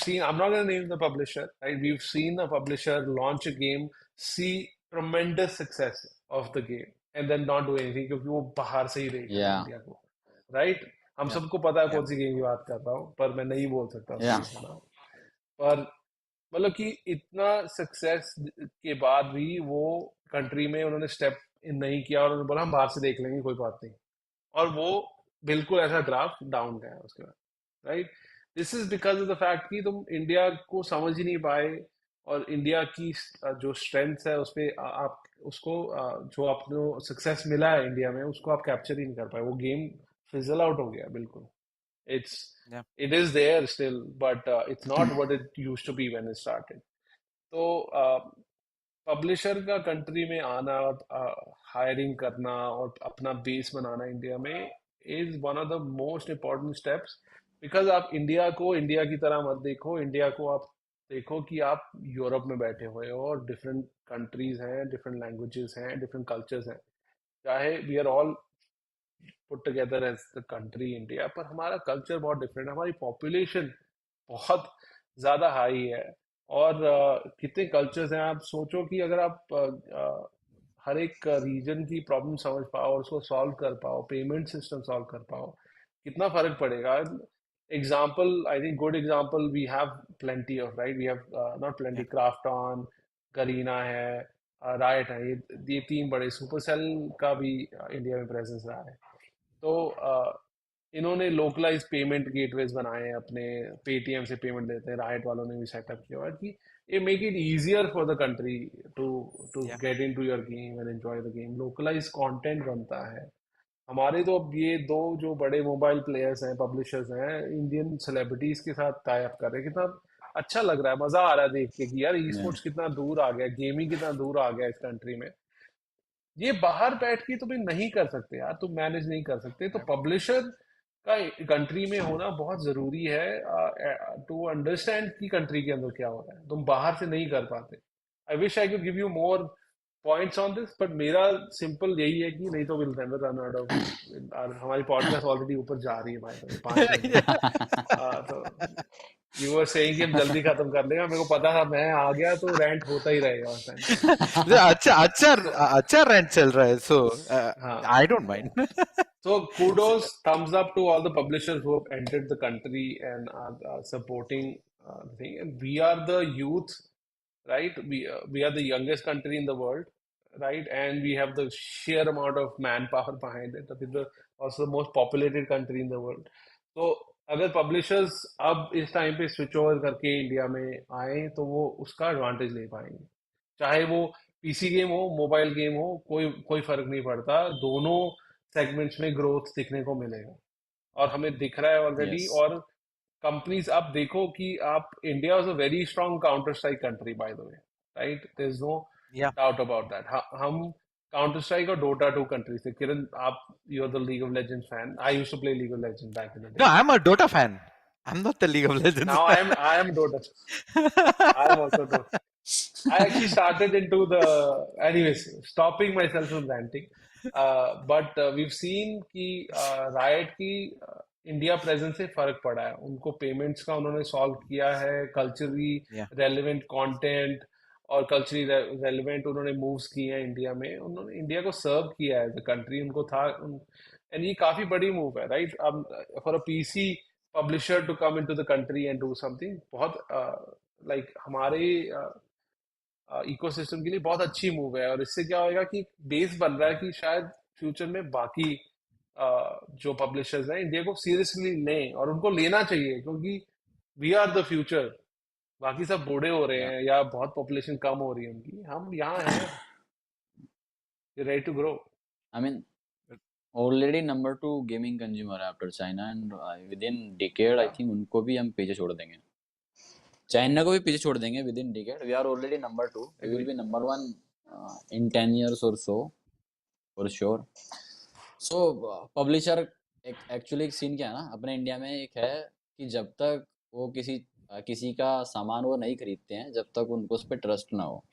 seen, I'm not going to name the publisher, right? We've seen a publisher launch a game, see tremendous success of the game, and then not do anything क्योंकि वो बाहर से ही देख रहे हैं या India को, right? हम Yeah. सबको पता है Yeah. कौन सी गेम की बात कर रहा हूँ, पर मैं नहीं बोल सकता या उसका नाम. पर मतलब कि इतना सक्सेस के बाद भी वो कंट्री में उन्होंने स्टेप इन नहीं किया, और उन्होंने बोला हम बाहर से देख लेंगे, कोई बात नहीं. और वो बिल्कुल ऐसा ग्राफ डाउन गया उसके बाद, right? This is because of the fact कि तुम इंडिया को समझ ही नहीं पाए, और इंडिया की जो स्ट्रेंथ है उस पे आप उसको जो आपको सक्सेस मिला है इंडिया में, उसको आप कैप्चर ही नहीं कर पाए. वो गेम फिजल आउट हो गया बिल्कुल. It's Yeah. it is there still, but it's not what it used to be when it started. तो पब्लिशर का कंट्री में आना, हायरिंग करना और अपना बेस बनाना इंडिया में is one of the most important steps. Because आप इंडिया को इंडिया की तरह मत देखो, इंडिया को आप देखो कि आप यूरोप में बैठे हुए हो, और डिफरेंट कंट्रीज हैं, डिफरेंट लैंग्वेजेस हैं, डिफरेंट कल्चर्स हैं. चाहे we are all put together as the country India, पर हमारा कल्चर बहुत डिफरेंट है, हमारी पॉपुलेशन बहुत ज़्यादा हाई है, और कितने कल्चर्स हैं. आप सोचो कि अगर आप हर एक रीजन की प्रॉब्लम समझ पाओ और उसको सॉल्व कर पाओ, पेमेंट सिस्टम सॉल्व कर पाओ, कितना फर्क पड़ेगा. Example, I think good example we have plenty of, right? We have not plenty, craft on, करीना है, राइट है, ये तीन बड़े. सुपरसेल का भी इंडिया में प्रेजेंस रहा है. तो इन्होंने लोकलाइज पेमेंट गेटवेज बनाए हैं, अपने पेटीएम से पेमेंट देते हैं, राइट वालों ने भी सेटअप किया हुआ है कि ये make it easier for the country to Yeah. Get into your game and enjoy the game. Localise content बनता है, हमारे तो अब ये दो जो बड़े मोबाइल प्लेयर्स हैं, पब्लिशर्स हैं, इंडियन सेलिब्रिटीज के साथ टाई अप कर रहे हैं। कितना अच्छा लग रहा है, मजा आ रहा है देख के कि यार ई Yeah. स्पोर्ट्स कितना दूर आ गया, गेमिंग कितना दूर आ गया इस कंट्री में। ये बाहर बैठ के तुम्हें नहीं कर सकते यार, तुम मैनेज नहीं कर सकते। तो पब्लिशर का कंट्री में होना बहुत जरूरी है टू अंडरस्टैंड कि कंट्री के अंदर क्या हो रहा है। तुम बाहर से नहीं कर पाते। I wish I could give you more points on this, but मेरा सिंपल यही है कि नहीं तो will never run out of. हमारी पॉडकास्ट ऑलरेडी ऊपर जा रही है भाई, 5 मिनट में। तो यू वर सेइंग कि हम जल्दी खत्म कर लेंगे, मेरे को पता था मैं आ गया तो रेंट होता ही रहेगा उस टाइम। अच्छा अच्छा तो अच्छा रेंट चल रहा है, सो हाँ, I don't mind. so kudos, thumbs up to all the publishers who have entered the country and are supporting the thing. And we are the youth, right? We are the youngest country in the world, right? And we have the sheer amount of manpower behind it. We're also the most populated country in the world. So अगर publishers अब इस time पे switch over करके India में आए तो वो उसका एडवांटेज ले पाएंगे। चाहे वो पीसी गेम हो, मोबाइल गेम हो, कोई कोई फर्क नहीं पड़ता, दोनों सेगमेंट्स में ग्रोथ दिखने को मिलेगा और हमें दिख रहा है ऑलरेडी। Yes. और कंपनीज, आप देखो कि आप, India is a very strong Counter Strike country by the way, right? There is no Yeah. Doubt about that. हम काउंटर स्ट्राइक और डोटा 2 कंट्री से। किरण, आप, you are the League of Legends fan. I used to play League of Legends back in the No, day. I'm a Dota fan. I'm not the League of Legends. Now I am Dota, I am also Dota. I actually started into the, anyways, stopping myself from ranting. But we've seen कि Riot की India presence से फर्क पड़ा है। उनको payments का उन्होंने solve किया है, कल्चरली Yeah. रेलेवेंट कंटेंट और कल्चरली रेलेवेंट उन्होंने मूव्स किए हैं इंडिया में। उन्होंने इंडिया को सर्व किया है एज अ कंट्री, उनको था। एंड ये काफी बड़ी मूव है, राइट? अब for a PC publisher to come into the country and do something, बहुत लाइक हमारे इकोसिस्टम के लिए बहुत अच्छी मूव है। और इससे क्या होएगा कि बेस बन रहा है कि शायद फ्यूचर में बाकी जो पब्लिशर्स हैं इंडिया को सीरियसली लें, और उनको लेना चाहिए क्योंकि वी आर द फ्यूचर। बाकी सब बूढ़े हो रहे Yeah. हैं या बहुत पॉपुलेशन कम हो रही है उनकी, हम यहाँ हैं, ready to grow. I mean, already number 2 gaming consumer after China, and within decade I think उनको भी हम पीछे छोड़ देंगे। चाइना को भी पीछे छोड़ देंगे within decade. We are already number 2. We will be number 1 in 10 years or so, for sure. So publisher actually एक सीन क्या है ना, अपने इंडिया में एक है कि जब तक वो किसी का सामान वो नहीं खरीदते हैं, जब तक उनको उस पर ट्रस्ट ना हो।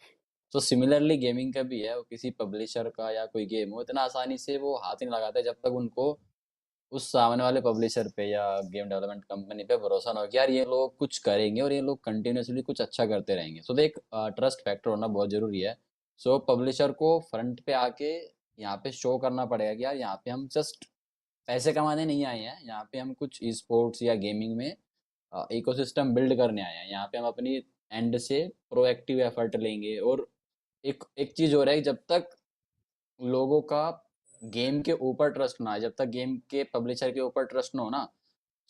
तो सिमिलरली गेमिंग का भी है, वो किसी पब्लिशर का या कोई गेम हो, इतना आसानी से वो हाथ ही नहीं लगाते जब तक उनको उस सामने वाले पब्लिशर पे या गेम डेवलपमेंट कंपनी पे भरोसा ना हो कि यार ये लोग कुछ करेंगे और ये लोग कंटिन्यूसली कुछ अच्छा करते रहेंगे। सो एक ट्रस्ट फैक्टर होना बहुत जरूरी है। सो पब्लिशर को फ्रंट पे आके यहाँ पे शो करना पड़ेगा कि यार यहाँ पे हम जस्ट पैसे कमाने नहीं आए हैं, यहाँ पे हम कुछ ई स्पोर्ट्स या गेमिंग में इकोसिस्टम बिल्ड करने आए हैं। यहाँ पे हम अपनी एंड से प्रोएक्टिव एफर्ट लेंगे। और एक चीज हो रहा है, जब तक लोगों का गेम के ऊपर ट्रस्ट ना है, जब तक गेम के पब्लिशर के ऊपर ट्रस्ट ना हो ना,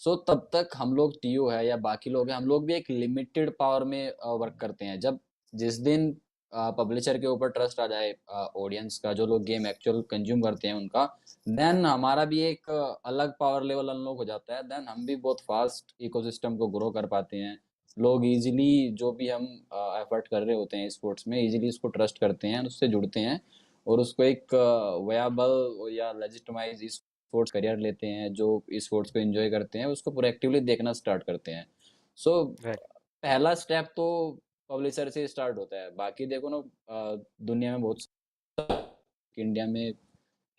सो तब तक हम लोग टीओ है या बाकी लोग हैं, हम लोग भी एक लिमिटेड पावर में वर्क करते हैं। जब जिस दिन पब्लिशर के ऊपर ट्रस्ट आ जाए ऑडियंस का, जो लोग गेम एक्चुअल कंज्यूम करते हैं उनका, देन हमारा भी एक अलग पावर लेवल अनलॉक हो जाता है। देन हम भी बहुत फास्ट इकोसिस्टम को ग्रो कर पाते हैं। लोग इजीली जो भी हम एफर्ट कर रहे होते हैं स्पोर्ट्स में, इजीली उसको ट्रस्ट करते हैं, उससे जुड़ते हैं और उसको एक वायबल या लेजिटिमाइज स्पोर्ट्स करियर लेते हैं। जो स्पोर्ट्स को एंजॉय करते हैं उसको प्रोएक्टिवली देखना स्टार्ट करते हैं। सो पहला स्टेप तो पब्लिशर से स्टार्ट होता है। बाकी देखो ना, दुनिया में बहुत, इंडिया में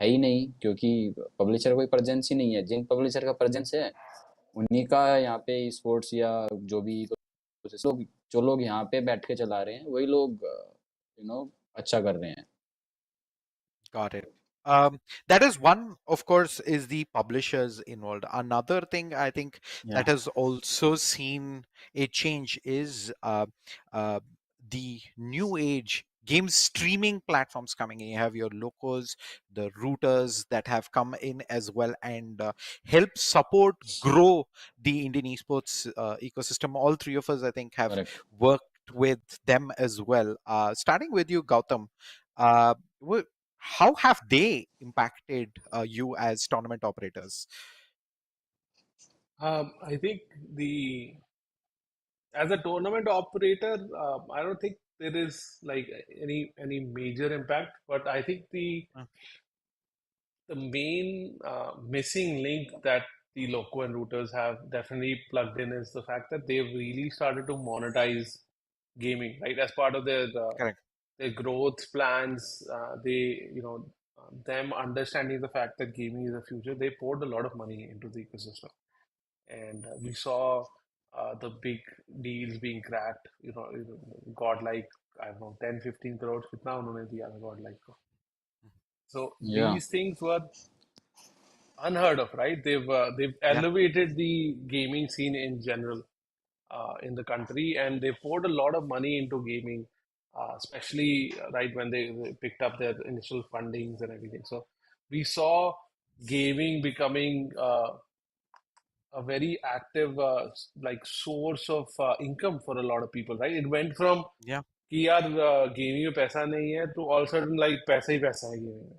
है ही नहीं, क्योंकि पब्लिशर कोई प्रेजेंस ही नहीं है। जिन पब्लिशर का प्रेजेंस है उन्हीं का यहाँ पे स्पोर्ट्स या जो भी जो लोग यहाँ पे बैठ के चला रहे हैं वही लोग अच्छा कर रहे हैं। Got it. That is one, of course, is the publishers involved. Another thing I think that has also seen a change is the new age game streaming platforms coming in. You have your locos, the routers that have come in as well and help support grow the Indian esports ecosystem. All three of us, I think, have Correct. worked with them as well. Starting with you, Gautam. how have they impacted you as tournament operators? I think the as a tournament operator, I don't think there is like any major impact, but I think Mm, the main missing link that the loco and routers have definitely plugged in is the fact that they've really started to monetize gaming, right? As part of correct. their growth plans, them understanding the fact that gaming is the future, they poured a lot of money into the ecosystem. And we saw the big deals being cracked, God like, I don't know, 10, 15 crores, kitna unhone diya था God like को. So Yeah. these things were unheard of, right? They've Yeah. elevated the gaming scene in general in the country, and they poured a lot of money into gaming, especially right when they picked up their initial fundings and everything. So we saw gaming becoming a very active like source of income for a lot of people, right? It went from Yeah. कि यार gaming में पैसा नहीं है to all of a sudden like पैसा ही पैसा है gaming में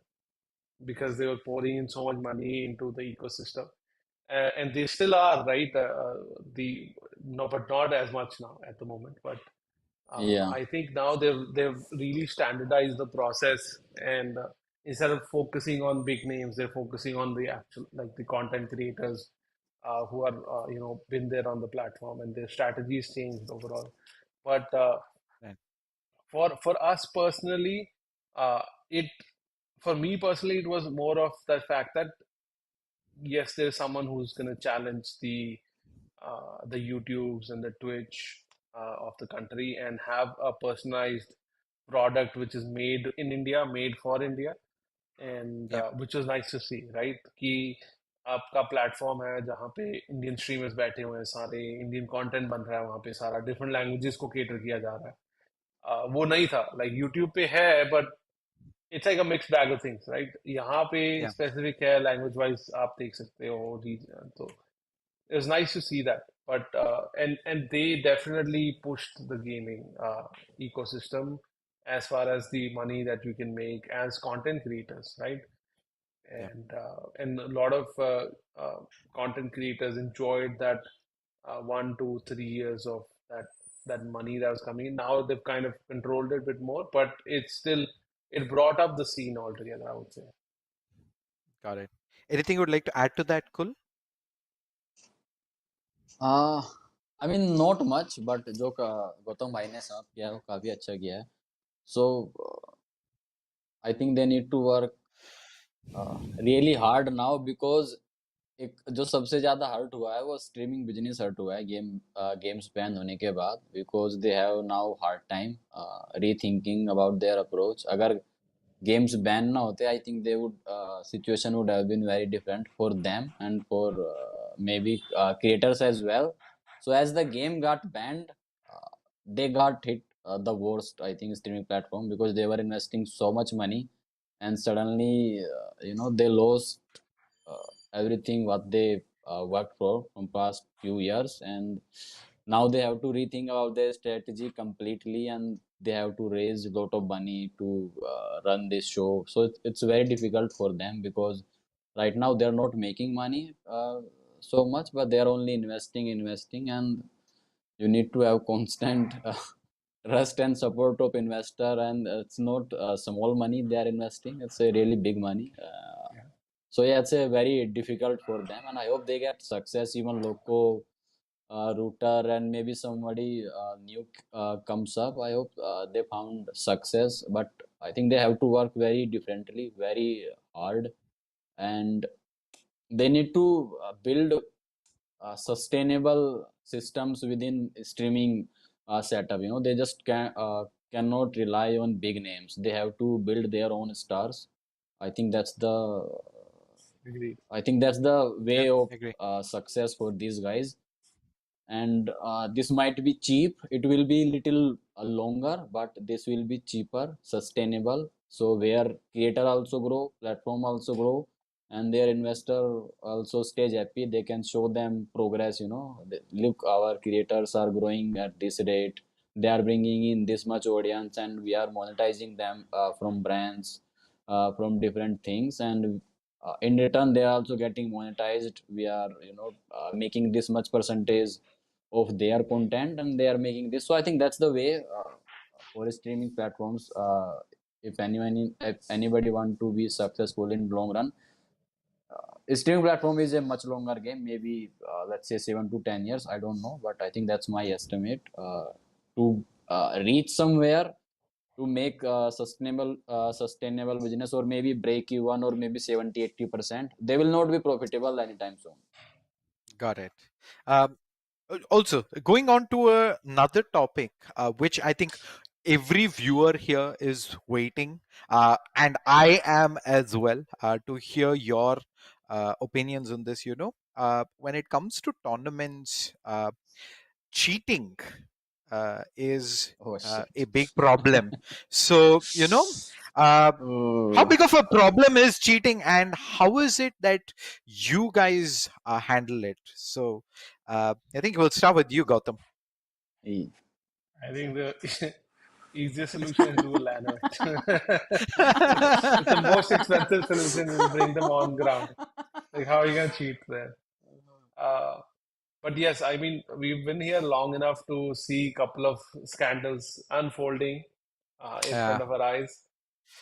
because they were pouring in so much money into the ecosystem. And they still are, right? The no, but not as much now at the moment. But Yeah. I think now they've really standardized the process, and instead of focusing on big names, they're focusing on the actual like the content creators who are been there on the platform, and their strategies changed overall. But Right. for us personally, it for me personally, it was more of the fact that yes, there's someone who's going to challenge the YouTubes and the Twitch of the country and have a personalized product which is made in India, made for India, and Yeah. which was nice to see, right? कि आपका platform है जहाँ पे Indian streamers बैठे हुए हैं, सारे Indian content बन रहा है वहाँ पे, सारा डिफरेंट लैंग्वेजेस को केटर किया जा रहा है. वो नहीं था, लाइक यूट्यूब पे है but it's like a mix bag of things, right? यहाँ पे Yeah. स्पेसिफिक है, लैंग्वेज वाइज आप देख सकते हो रीजन. तो it was nice to see that. But and they definitely pushed the gaming ecosystem as far as the money that you can make as content creators, right? Yeah. And a lot of content creators enjoyed that 1, 2, 3 years of that money that was coming in. Now they've kind of controlled it a bit more, but it's still it brought up the scene altogether, I would say. Got it. Anything you would like to add to that, Kul? I mean not much, but जो गौतम भाई ने साफ किया है वो काफी अच्छा किया है. So I think they need to work really hard now because एक जो सबसे ज्यादा हर्ट हुआ है वो स्ट्रीमिंग बिजनेस हर्ट हुआ है गेम्स बैन होने के बाद, because they have now hard time rethinking about their approach. अगर games ban ना होते, I think they would situation would have been very different for them and for maybe creators as well. So as the game got banned, they got hit the worst, I think, streaming platform, because they were investing so much money and suddenly they lost everything what they worked for from past few years, and now they have to rethink about their strategy completely, and they have to raise a lot of money to run this show. So it's very difficult for them because right now they're not making money so much, but they're only investing, and you need to have constant trust and support of investor, and it's not small money they are investing, it's a really big money. So yeah, it's a very difficult for them, and I hope they get success. Even loco router and maybe somebody new comes up, I hope they found success, but I think they have to work very differently, very hard, and they need to build sustainable systems within streaming setup. They just cannot rely on big names. They have to build their own stars. I think that's the Agreed. Yeah. way of Agree. success for these guys. And this might be cheap, it will be little longer, but this will be cheaper, sustainable, so where creator also grow, platform also grow, and their investor also stays happy. They can show them progress. Look, our creators are growing at this rate, they are bringing in this much audience, and we are monetizing them from brands. from different things, and in return they are also getting monetized. We are making this much percentage of their content, and they are making this. So I think that's the way for streaming platforms. If anybody want to be successful in long run, streaming platform is a much longer game, maybe let's say 7 to 10 years, I don't know, but I think that's my estimate, to reach somewhere, to make sustainable business, or maybe break even, or maybe 70-80%. They will not be profitable anytime soon. Got it. Um, Also, going on to another topic, which I think every viewer here is waiting, and I am as well, to hear your opinions on this. When it comes to tournaments, cheating is Oh shit. a big problem. So, how Oh. big of a problem is cheating, and how is it that you guys handle it? So, I think we'll start with you, Gautam. E- I think the easiest solution is do a LAN event. It's the most expensive solution is bring them on ground. Like, how are you gonna cheat there? Uh, but yes, I mean, we've been here long enough to see a couple of scandals unfolding in front uh, of our eyes.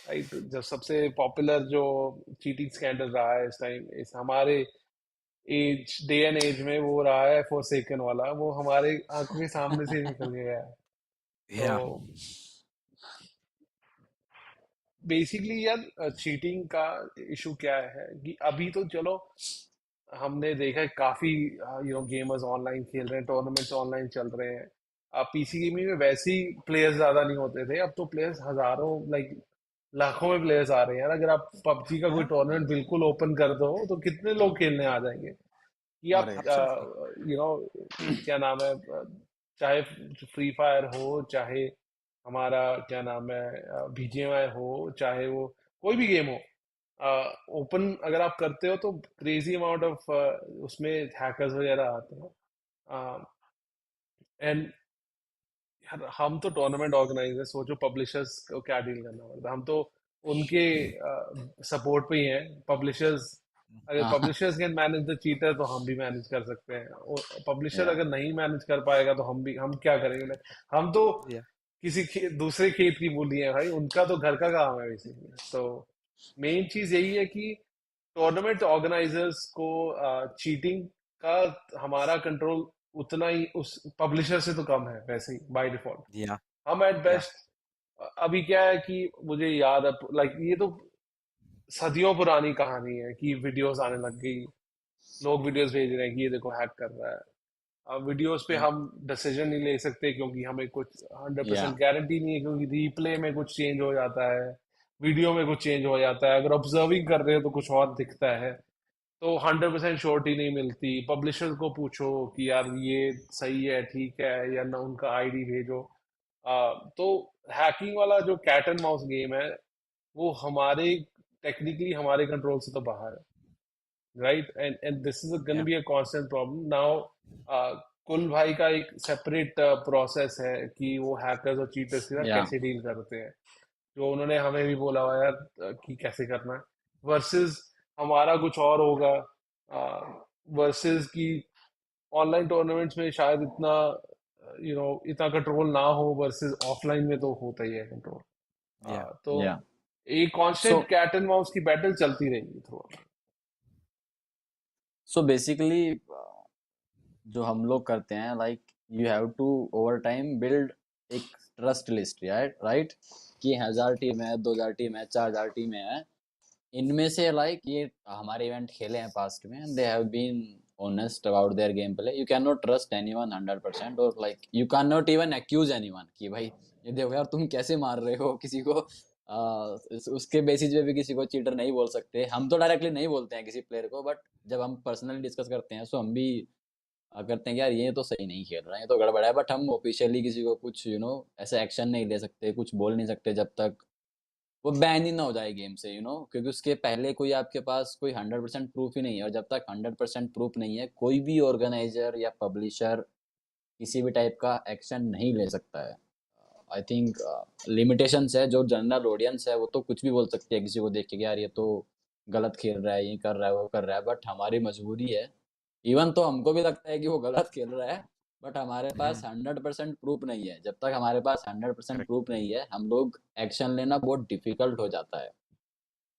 Right, जब सबसे popular जो cheating scandal रहा है इस time, इस हमारे day and as में, वो रहा है फोरसेकन वाला। वो हमारे आंखों के सामने से निकल गया है। तो yeah, बेसिकली यार, चीटिंग का इशू क्या है कि अभी तो चलो हमने देखा है काफी गेमर्स ऑनलाइन खेल रहे हैं, टूर्नामेंट्स ऑनलाइन चल रहे हैं। अब पीसी गेमिंग में वैसे ही प्लेयर्स ज्यादा नहीं होते थे, अब तो प्लेयर्स हजारों, लाइक लाखों में प्लेयर्स आ रहे हैं यार। अगर आप पबजी का कोई टूर्नामेंट बिल्कुल ओपन कर दो तो कितने लोग खेलने आ जाएंगे कि आप Correct. absolutely. क्या नाम है, चाहे फ्री फायर हो, चाहे हमारा क्या नाम है बीजीएमआई हो, चाहे वो कोई भी गेम हो, ओपन अगर आप करते हो तो क्रेजी अमाउंट ऑफ उसमें हैकर्स वगैरह आते हैं। एंड यार, हम तो टूर्नामेंट ऑर्गेनाइजर, सोचो पब्लिशर्स को क्या डील करना पड़ता है। हम तो उनके सपोर्ट पे ही हैं। पब्लिशर्स, अगर हाँ. Publishers can manage the cheater तो हम भी मैनेज कर सकते हैं, और पब्लिशर Yeah. अगर नहीं मैनेज कर पाएगा तो हम क्या करेंगे? हम तो Yeah, किसी दूसरे खेत की मूली है भाई, उनका तो घर का काम है बेसिकली। तो मेन चीज यही है कि टूर्नामेंट ऑर्गेनाइजर्स को चीटिंग का हमारा कंट्रोल उतना ही उस पब्लिशर से तो कम है वैसे ही बाय डिफॉल्ट। yeah, हम एट yeah, बेस्ट, अभी क्या है कि मुझे याद है, लाइक ये तो सदियों पुरानी कहानी है कि वीडियोस आने लग गई, लोग वीडियोस भेज रहे हैं कि ये देखो हैक कर रहा है। अब वीडियोस पे yeah, हम डिसीजन नहीं ले सकते क्योंकि हमें कुछ 100% Yeah. गारंटी नहीं है, क्योंकि रिप्ले में कुछ चेंज हो जाता है, वीडियो में कुछ चेंज हो जाता है, अगर ऑब्जर्विंग कर रहे हो तो कुछ और दिखता है। तो 100% श्योरिटी नहीं मिलती। पब्लिशर को पूछो कि यार ये सही है, ठीक है, या ना उनका आईडी भेजो। तो हैकिंग वाला जो कैट एंड माउस गेम है, वो हमारे टेक्निकली हमारे कंट्रोल से तो बाहर है, right? And this is gonna yeah, be a constant problem now. कुल भाई का एक सेपरेट प्रोसेस है कि वो हैकर्स और चीटर्स के साथ Yeah. कैसे डील करते हैं, जो उन्होंने हमें भी बोला हुआ है यार, कि कैसे करना है। वर्सेस हमारा कुछ और होगा, वर्सेस कि ऑनलाइन टूर्नामेंट्स में शायद इतना इतना कंट्रोल ना हो, वर्सेस ऑफलाइन में तो होता ही है कंट्रोल। yeah, तो Yeah. एक constant So cat and mouse की बैटल चलती रहेगी थ्रू। basically, जो हम लोग करते हैं, like you have to over time build एक ट्रस्ट लिस्ट, राइट, कि 1000 टीम है, 2000 टीम है, 4000 टीम है, इनमें से लाइक ये हमारे इवेंट खेले हैं पास्ट में, they have been honest about their gameplay. You can not trust anyone 100%, और like you can not even accuse anyone कि भाई ये देखो यार तुम कैसे मार रहे हो किसी को। उसके बेसिस पे भी किसी को चीटर नहीं बोल सकते। हम तो डायरेक्टली नहीं बोलते हैं किसी प्लेयर को, बट जब हम पर्सनली डिस्कस करते हैं तो हम भी करते हैं कि यार ये तो सही नहीं खेल रहा है, ये तो गड़बड़ है, बट हम ऑफिशियली किसी को कुछ ऐसा एक्शन नहीं ले सकते, कुछ बोल नहीं सकते जब तक वो बैन ही ना हो जाए गेम से, क्योंकि उसके पहले कोई आपके पास कोई 100% प्रूफ ही नहीं है, और जब तक 100% प्रूफ नहीं है कोई भी ऑर्गेनाइजर या पब्लिशर किसी भी टाइप का एक्शन नहीं ले सकता है। आई थिंक लिमिटेशंस है। जो जनरल ऑडियंस है वो तो कुछ भी बोल सकती है किसी को देख के कि यार ये तो गलत खेल रहा है, ये कर रहा है, वो कर रहा है, बट हमारी मजबूरी है। इवन तो हमको भी लगता है कि वो गलत खेल रहा है, बट हमारे पास 100% प्रूफ नहीं है। जब तक हमारे पास 100% प्रूफ नहीं है, हम लोग एक्शन लेना बहुत डिफिकल्ट हो जाता है।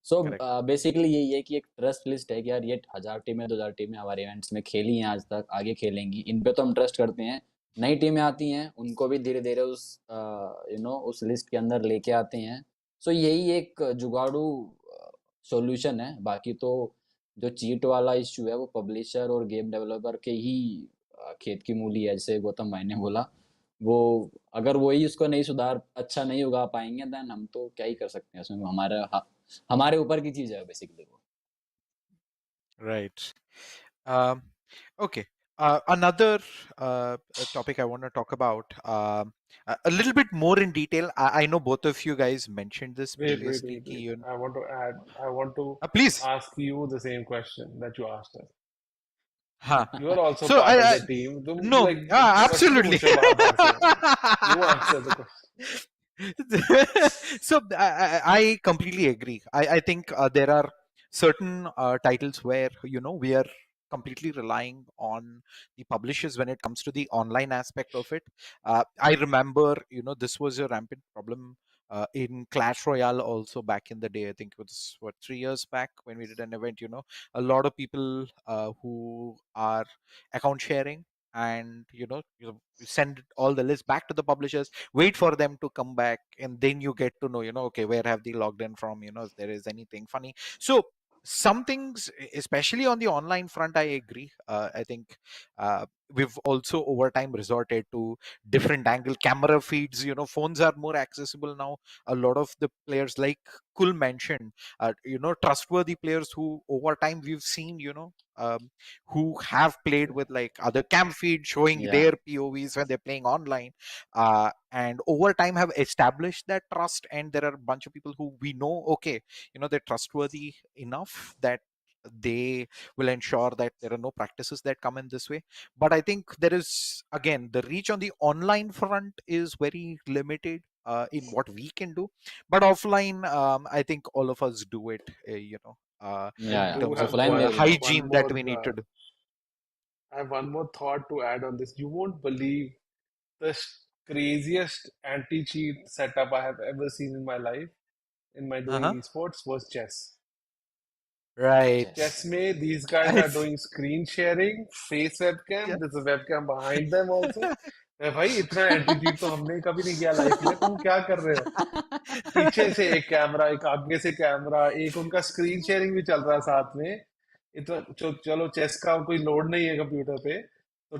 सो बेसिकली यही है कि एक ट्रस्ट लिस्ट है कि यार ये 1000 टीमें 2000 टीमें हमारे इवेंट्स में खेली हैं आज तक, आगे खेलेंगी, इन पे तो हम ट्रस्ट करते हैं। नई टीमें आती हैं, उनको भी धीरे धीरे उस उस लिस्ट के अंदर लेके आते हैं। सो यही एक जुगाड़ू सॉल्यूशन है। बाकी तो जो चीट वाला इश्यू है वो पब्लिशर और गेम डेवलपर के ही खेत की मूली है, जैसे गौतम भाई ने बोला। वो अगर वही उसको नहीं सुधार अच्छा नहीं उगा पाएंगे, देन हम तो क्या ही कर सकते हैं उसमें। हमारे ऊपर की चीज है बेसिकली वो। Right. Um, okay. Another topic I want to talk about a little bit more in detail. I know both of you guys mentioned this previously. I want to add. I want to Please. ask you the same question that you asked us. Huh. You are also So part of the team. No, absolutely. You answer the question. So I completely agree. I think there are certain titles where we are completely relying on the publishers when it comes to the online aspect of it. I remember this was a rampant problem in Clash Royale also back in the day. I think it was 3 years back when we did an event. A lot of people who are account sharing, and you send all the lists back to the publishers, wait for them to come back, and then you get to know okay, where have they logged in from, if there is anything funny. So some things, especially on the online front, I agree. I think we've also over time resorted to different angle camera feeds. Phones are more accessible now. A lot of the players, like Kul mentioned, trustworthy players who over time we've seen who have played with like other cam feeds showing their POVs when they're playing online, and over time have established that trust. And there are a bunch of people who we know, okay, they're trustworthy enough that they will ensure that there are no practices that come in this way. But I think there is, again, the reach on the online front is very limited in what we can do. But offline, I think all of us do it, in terms of the hygiene that we need to do. I have one more thought to add on this. You won't believe the craziest anti-cheat setup I have ever seen in my life in my doing esports was chess. Right. Chess mein, these guys are doing screen sharing, face webcam. There's a webcam behind them also. भाई इतना anti-cheat तो हमने कभी नहीं किया life में। तुम क्या कर रहे हो? पीछे से एक कैमरा, एक आगे से कैमरा, एक उनका स्क्रीन शेयरिंग भी चल रहा है साथ में। इतना चलो चेस का कोई लोड नहीं है कंप्यूटर पे,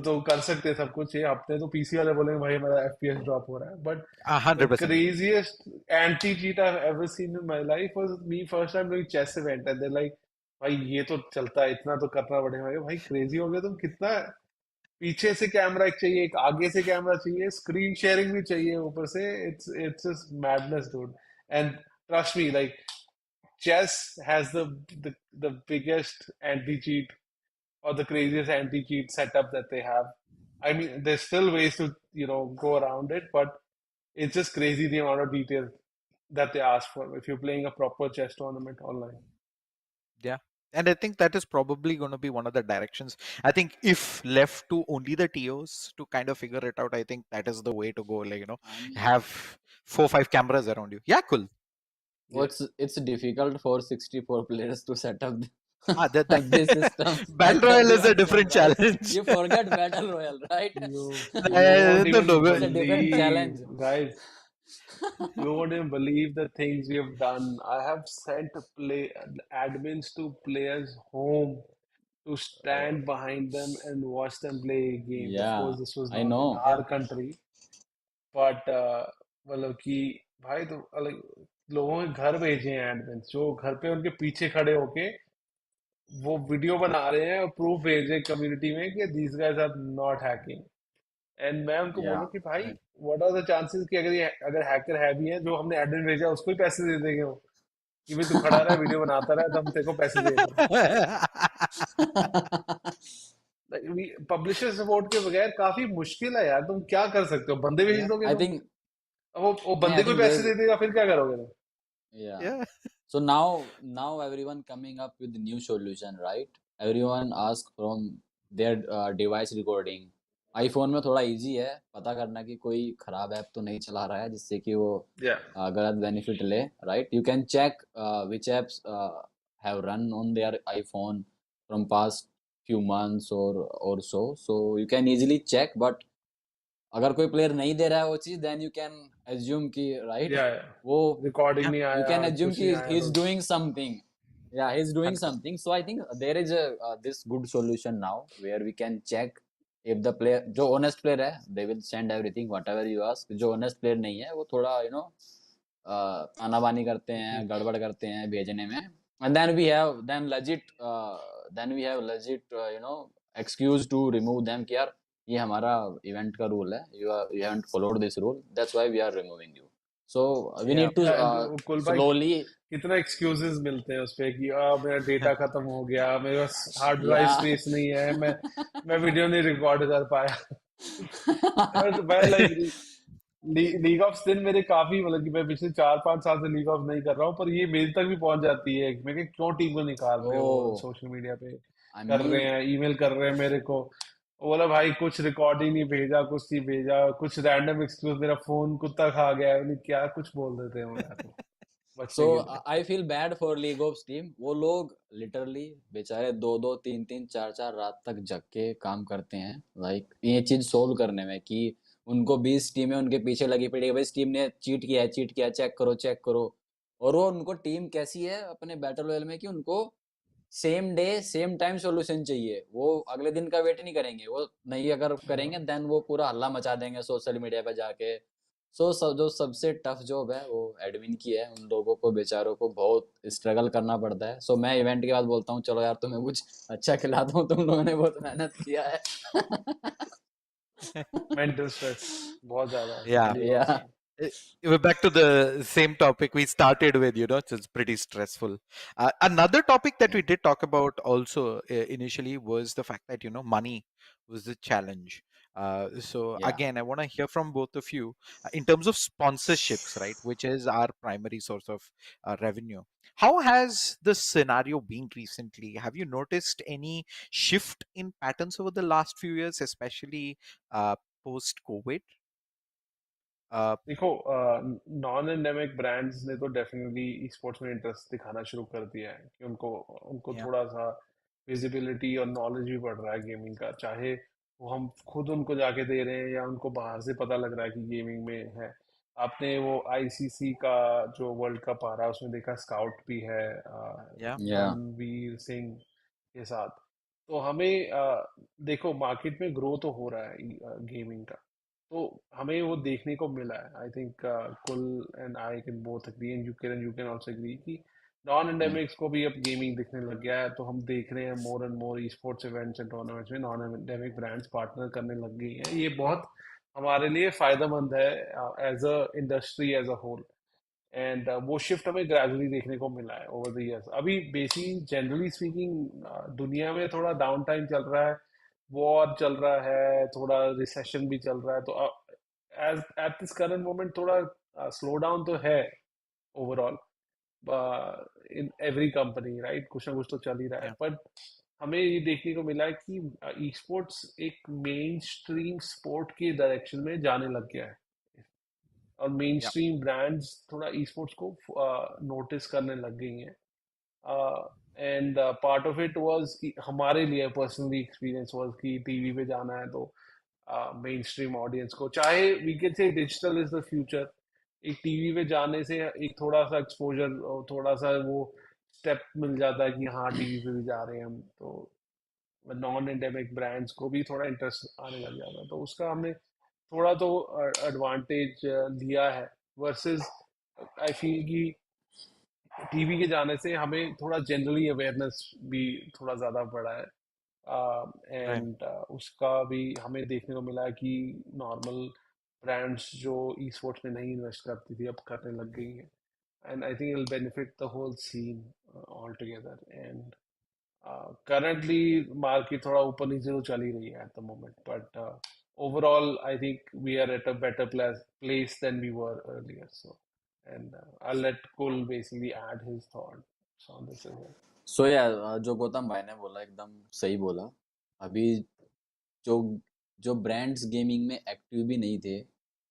तो कर सकते हैं सब कुछ। ये हफ्ते तो पीसी वाले बोलेंगे भाई हमारा एफपीएस ड्रॉप हो रहा है। But 100%. craziest anti-cheat I've ever seen in my life was me first time doing chess event, and they're like, भाई ये तो चलता है, इतना तो करना पड़ेगा। भाई क्रेजी हो गया तुम। कितना पीछे से कैमरा एक चाहिए, एक आगे से कैमरा चाहिए, स्क्रीन शेयरिंग भी चाहिए ऊपर से। It's just madness dude. And trust me, like chess has the biggest anti-cheat or the craziest anti-cheat setup that they have. I mean, there's still ways to go around it, but it's just crazy the amount of detail that they ask for if you're playing a proper chess tournament online. Yeah. And I think that is probably going to be one of the directions. I think if left to only the TOs to kind of figure it out, I think that is the way to go. Like, have 4-5 cameras around you. Yeah, cool. Well, it's difficult for 64 players to set up that this system. Battle Royale is a different challenge. You forget Battle Royale, right? You won't even it's a different challenge. Guys, you won't even believe the things we have done. I have sent admins to players' home to stand behind them and watch them play a game. Yeah, of course, this was not I know. in our country. But मतलब कि भाई तो अलग लोगों के घर भेजे हैं एडमिन्स, जो घर पे उनके पीछे खड़े होके वो वीडियो बना रहे हैं और प्रूफ भेज रहे हैं कम्युनिटी में कि these guys are not hacking. And मैं उनको बोलूँ कि भाई व्हाट आर द चांसेस कि अगर हैकर है भी है, जो हमने एडमिन भेजा उसको ही पैसे दे देंगे वो, कि भाई तू खड़ा रहा वीडियो बनाता रहा तो हम तेरे को पैसे दे देंगे। पब्लिशर सपोर्ट के बगैर काफी मुश्किल है यार। तुम क्या कर सकते हो? बंदे भेज दोगे? I think अब वो नहीं, बंदे I को think पैसे there's दे देगा फिर क्या करोगे तुम? yeah. Yeah. So now everyone coming up with the new solution, right? Everyone ask from their device recording. iPhone में थोड़ा इजी है पता करना कि कोई खराब ऐप तो नहीं चला रहा है जिससे कि वो Yeah. गलत बेनिफिट ले, right? You can check which apps have run on their iPhone from past few months or so you can easily check, but अगर कोई प्लेयर नहीं दे रहा है वो चीज देन यू कैन एज्यूम कि राइट Yeah. वो रिकॉर्डिंग Yeah. नहीं you आया, can assume कुछ कि नहीं आया he is तो doing something. Yeah, he is doing 100%. something. So I think there is a this good solution now where we can check if the player जो honest player है they will send everything whatever you ask. जो honest player नहीं है वो थोड़ा आनाबानी करते हैं, गड़बड़ करते हैं भेजने में, and then we have legit excuse to remove them कि यार ये हमारा इवेंट का रूल है, you haven't followed this rule, that's why we are removing you. So we Yeah. need to कुल भाई slowly कितना एक्सक्यूजेस मिलते हैं उस पे कि मेरा डेटा खत्म हो गया, मेरे पास हार्ड ड्राइव yeah स्पेस नहीं है, मैं वीडियो नहीं रिकॉर्ड कर पाया। और मैं लाइक लीग ऑफ स्पिन मेरे काफी मतलब कि मैं पिछले 4-5 साल से लीग ऑफ नहीं कर रहा हूँ, पर ये मेरे तक भी पहुंच जाती है। मैं कहा, क्यों टीम को निकाल रहे हो, oh सोशल मीडिया पे I कर रहे mean हैं, ईमेल कर रहे हैं मेरे को। वो बोला भाई कुछ रिकॉर्ड ही नहीं भेजा, कुछ नहीं भेजा, कुछ रैंडम एक्सक्यूज, मेरा फोन कुत्ता खा गया, नहीं क्या कुछ बोल देते हैं वो यार वो बचने so के लिए। I feel bad for League of Steam. वो लोग लिटरली बेचारे 2-2 3-3 4-4 रात तक जग के काम करते हैं लाइक ये चीज सोल्व करने में कि उनको 20 टीमें उनके पीछे लगी पड़ी है, भाई स्टीम ने चीट किया है चेक करो। और वो उनको टीम कैसी है अपने बैटल रॉयल में कि उनको same day same time solution चाहिए, वो अगले दिन का वेट नहीं करेंगे, वो नहीं अगर करेंगे देन वो पूरा हल्ला मचा देंगे सोशल मीडिया पे जाके। जो सबसे टफ जॉब है वो एडमिन की है, उन लोगों को बेचारों को बहुत स्ट्रगल करना पड़ता है। सो मैं इवेंट के बाद बोलता हूँ चलो यार तुम्हें कुछ अच्छा खिलाता हूँ, तुम लोगों ने बहुत मेहनत किया है। मेंटल स्ट्रेस बहुत ज्यादा Yeah. लीग ऑफ या We're back to the same topic we started with, it's pretty stressful. Another topic that we did talk about also initially was the fact that, money was the challenge. So या again, I want to hear from both of you in terms of sponsorships, right, which is our primary source of revenue. How has the scenario been recently? Have you noticed any shift in patterns over the last few years, especially post-COVID? देखो non endemic brands ने तो definitely sports में interest दिखाना शुरू कर दिया है कि उनको उनको Yeah. थोड़ा सा विजिबिलिटी और नॉलेज भी बढ़ रहा है गेमिंग का, चाहे वो हम खुद उनको जाके दे रहे हैं या उनको बाहर से पता लग रहा है कि गेमिंग में है। आपने वो आईसीसी का जो वर्ल्ड कप आ रहा है उसमें देखा स्काउट भी है Yeah. या रणवीर सिंह के साथ। तो हमें देखो मार्केट में ग्रो तो हो रहा है गेमिंग का, तो हमें वो देखने को मिला है। I think cool and I can both agree and you can also agree कि नॉन एंडेमिक्स को भी अब गेमिंग दिखने लग गया है। तो हम देख रहे हैं more and more e sports events and tournaments में नॉन एंडेमिक ब्रांड्स पार्टनर करने लग गई हैं। ये बहुत हमारे लिए फायदेमंद है as a industry as a whole. And वो शिफ्ट हमें ग्रेजुअली देखने को मिला है ओवर द इयर्स। अभी बेसिक जनरली स्पीकिंग दुनिया में थोड़ा डाउन टाइम चल रहा है, वॉर चल रहा है, थोड़ा रिसेशन भी चल रहा है, तो as at this current moment थोड़ा स्लो डाउन तो है overall in every company, right, कुछ ना कुछ तो चल ही रहा है। Yeah. बट हमें ये देखने को मिला है कि ई स्पोर्ट्स एक मेन स्ट्रीम स्पोर्ट के डायरेक्शन में जाने लग गया है और मेन Yeah. स्ट्रीम ब्रांड्स थोड़ा ई स्पोर्ट्स को नोटिस करने लग गई हैं। And part of it was कि हमारे लिए पर्सनली एक्सपीरियंस वाज कि टीवी पे जाना है तो मेन स्ट्रीम ऑडियंस को, चाहे we can say digital is the future, एक टीवी पे जाने से एक थोड़ा सा एक्सपोजर, थोड़ा सा वो स्टेप मिल जाता है कि हाँ टीवी पे भी जा रहे हैं हम, तो नॉन एंडेमिक ब्रांड्स को भी थोड़ा इंटरेस्ट आने लग जाता है। तो उसका हमने थोड़ा तो एडवांटेज लिया है वर्सेस आई फील कि टीवी के जाने से हमें थोड़ा जनरली अवेयरनेस भी थोड़ा ज़्यादा बढ़ा है Right. एंड उसका भी हमें देखने को मिला है कि नॉर्मल ब्रांड्स जो ई स्पोर्ट्स में नहीं इन्वेस्ट करती थी अब करने लग गई हैं। And I think it will benefit the whole scene all together. And currently market थोड़ा ऊपर नीचे तो चल ही रही है at the moment, but overall, I think we are at a better place than we were earlier. So, and I'll let Kul basically add his thoughts on this as well. सो या जो गौतम भाई ने बोला एकदम सही बोला। अभी जो जो ब्रांड्स गेमिंग में एक्टिव भी नहीं थे,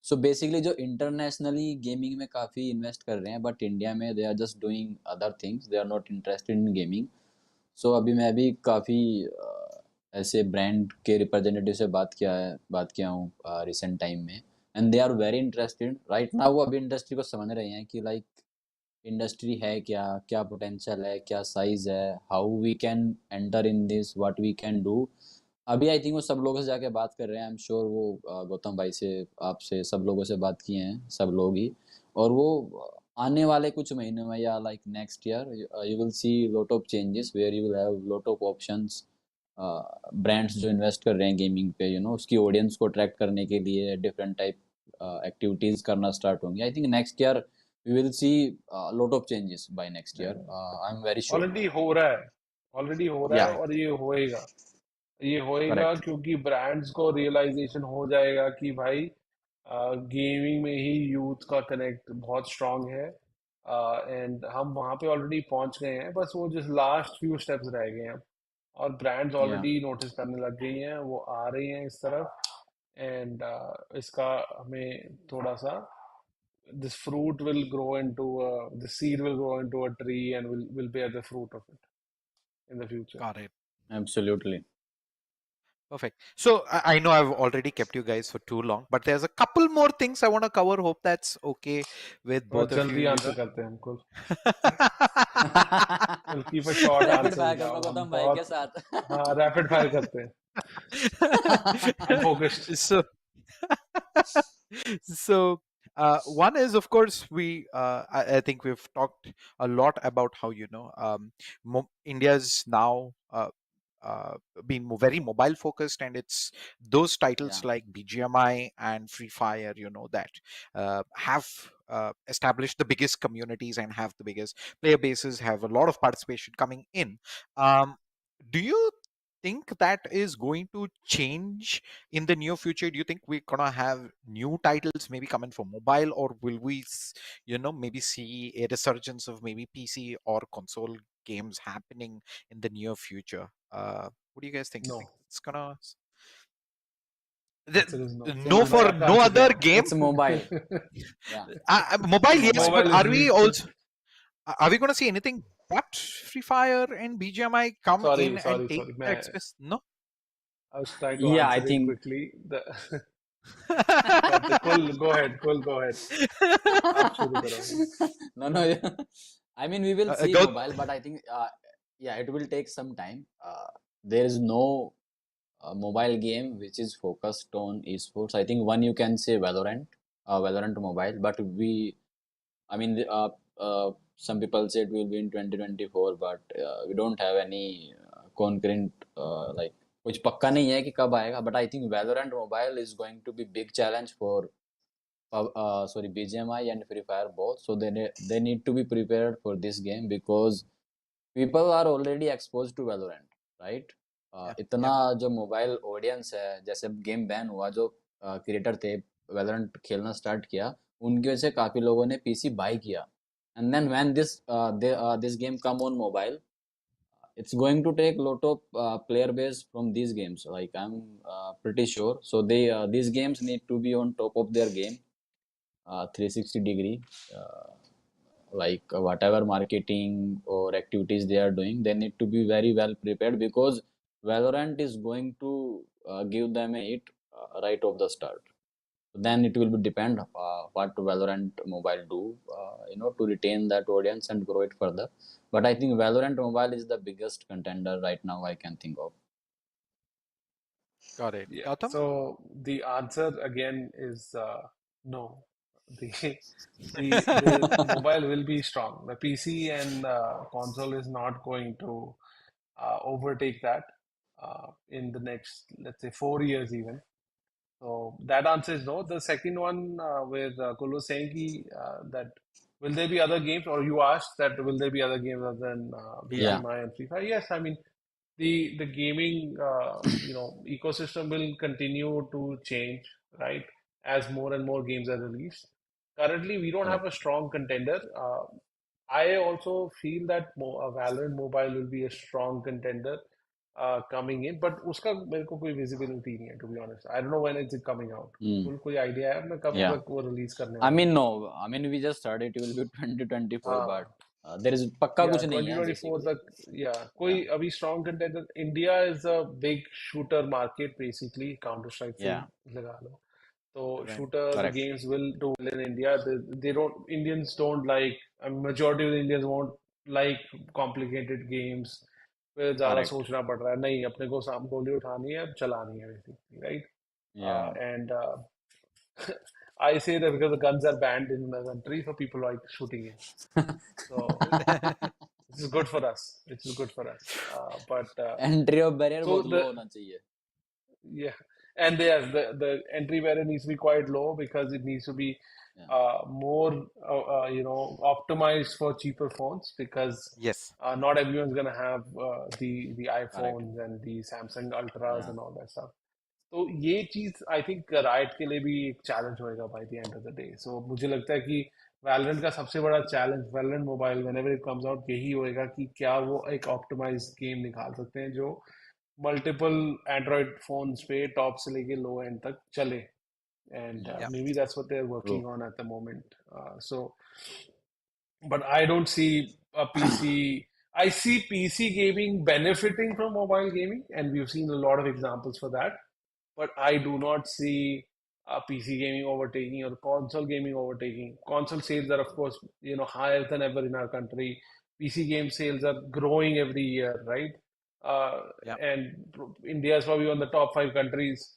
सो बेसिकली जो इंटरनेशनली गेमिंग में काफ़ी इन्वेस्ट कर रहे हैं, बट इंडिया में they are just doing other things, they are not interested in gaming. So अभी मैं भी काफ़ी ऐसे ब्रांड के रिप्रेजेंटेटिव से बात किया हूँ रिसेंट टाइम में, and they are very interested right now. वो अभी इंडस्ट्री को समझ रहे हैं कि लाइक इंडस्ट्री है क्या, क्या पोटेंशियल है, क्या साइज है, how we can enter in this, what we can do. अभी आई थिंक वो सब लोगों से जाके बात कर रहे हैं। आई एम श्योर वो गौतम भाई से, आपसे, सब लोगों से बात किए हैं सब लोग ही, और वो आने वाले कुछ महीनों में या like next year you will see lot of changes where you will have lot of options. Brands जो इन्वेस्ट कर रहे हैं गेमिंग पे, यू नो, उसकी ऑडियंस को अट्रैक्ट करने के लिए डिफरेंट टाइप एक्टिविटीज करना स्टार्ट होंगे। I think next year we will see a lot of changes by next year. I'm very sure. Already हो रहा है, Yeah, और ये होएगा correct. क्योंकि ब्रांड्स को रियलाइजेशन हो जाएगा कि भाई गेमिंग में ही यूथ का कनेक्ट बहुत स्ट्रांग है, एंड हम वहाँ पे ऑलरेडी पहुंच गए हैं, बस वो जिस लास्ट फ्यू स्टेप्स रह गए हैं, और ब्रांड्स Yeah, ऑलरेडी नोटिस करने लग गई हैं, वो आ रही हैं इस तरफ, एंड इसका हमें थोड़ा सा this fruit will grow into the seed will grow into a tree and will bear the fruit of it in the future. Got it. absolutely. Perfect. So I know I've already kept you guys for too long, but there's a couple more things I want to cover. Hope that's okay with थोड़ा both of you. जल्दी You answer know? करते हैं हमको, we'll keep a short rapid answer fire now. करो हम गौतम भाई के बहुत साथ। हाँ रैपिड फायर करते हैं, I'm focused. So one is, of course, I think we've talked a lot about how, you know, India's now been very mobile focused, and it's those titles Yeah, like BGMI and Free Fire, you know, that have established the biggest communities and have the biggest player bases, have a lot of participation coming in. Do you think that is going to change in the near future? Do you think we're gonna have new titles maybe coming for mobile, or will we, you know, maybe see a resurgence of maybe PC or console games happening in the near future? What do you guys think? You think No, it's gonna answer is no. no Kumar for भाई आपका no answer क्या other game? it's mobile. Yeah, Mobile, it's yes, mobile. but Mobile is are we least also are we gonna see anything but Free Fire and BGMI come in and take sorry that space? No. I was trying to Yeah, I answer it think quickly. But go ahead, आप शुरू करो. no. I mean, we will see Go. mobile, but I think yeah, it will take some time. There is no mobile game which is focused on esports. I think one you can say Valorant mobile, but I mean, some people say it will be in 2024, but we don't have any concrete like कुछ पक्का नहीं है कि कब आएगा. But I think Valorant mobile is going to be big challenge for BGMI and Free Fire both. So they need to be prepared for this game because people are already exposed to Valorant, right? इतना जो mobile audience है, जैसे game ban हुआ, जो creator थे Valorant खेलना start किया, उनकी वजह से काफी लोगों ने पीसी बाय किया, and then when this game come on mobile, it's going to take lot of player base from these games, like I'm pretty sure. So these games need to be on top of their game, 360 degree, like whatever marketing or activities they are doing, they need to be very well prepared because Valorant is going to give them a hit right off the start. Then it will be depend what Valorant mobile do, you know, to retain that audience and grow it further. But I think Valorant mobile is the biggest contender right now I can think of. Got it. Yeah. Gautam? So the answer again is no. The mobile will be strong. The PC and console is not going to overtake that in the next, let's say, 4 years even. So that answer is no. The second one, where Kul was saying that will there be other games, or you asked that will there be other games other than Yeah. BGMI and Free Fire? Yes, I mean the gaming ecosystem will continue to change, right? As more and more games are released. Currently, we don't have Correct. a strong contender. I also feel that Valorant Mobile will be a strong contender coming in, but उसका मेरे को कोई visibility नहीं है, to be honest. I don't know when it's coming out. Hmm. कोई idea है मैं कब Yeah. तक वो release करने I वाला है? mean, no. I mean, we just started. It will be 2024, हाँ, but there is पक्का yeah, कुछ नहीं है 2024 basically. तक, yeah, कोई Yeah. अभी strong contender. India is a big shooter market basically. Counter Strike से Yeah. लगा लो. So Right. shooter Correct. games will do well in India. They don't, Indians don't like, majority of the Indians won't like complicated games. फिर ज़्यादा Correct. सोचना पड़ रहा है, नहीं अपने को साम गोली उठानी है, चलानी है basically, right? Yeah. And I say that because the guns are banned in the country, so people like shooting it. So this is good for us. This is good for us. Entry of barrier So बहुत low होना चाहिए. yeah, and the entry barrier needs to be quite low because it needs to be more optimized for cheaper phones because Yes. not everyone's gonna have the Correct. iPhones and the Samsung Ultras Yeah. and all that stuff. तो ये चीज I think right के लिए भी एक challenge होएगा by the end of the day. So मुझे लगता है कि वैलोरेंट का सबसे बड़ा challenge Valorant mobile whenever it comes out यही होएगा कि क्या वो एक ऑप्टिमाइज्ड गेम निकाल सकते हैं जो मल्टीपल एंड्रॉइड फोन्स पे टॉप से लेके लो एंड तक चले. And Yeah. maybe that's what they're working True. on at the moment. But I don't see a PC. I see PC gaming benefiting from mobile gaming, and we've seen a lot of examples for that. But I do not see PC gaming overtaking or console gaming overtaking. Console sales are, of course, higher than ever in our country. PC game sales are growing every year, right? Yeah. And India is probably one of the top 5 countries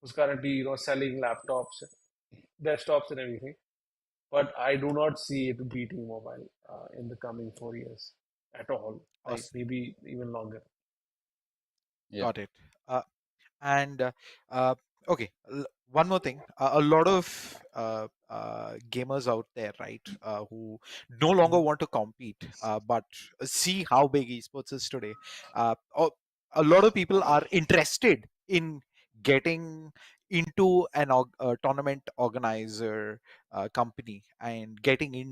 who's currently, selling laptops, desktops, and everything. But I do not see it beating mobile in the coming 4 years at all. Like Awesome. maybe even longer. Yeah. Got it. And okay, one more thing. A lot of gamers out there, right, who no longer want to compete, but see how big esports is today. A lot of people are interested in getting into a tournament organizer company and getting in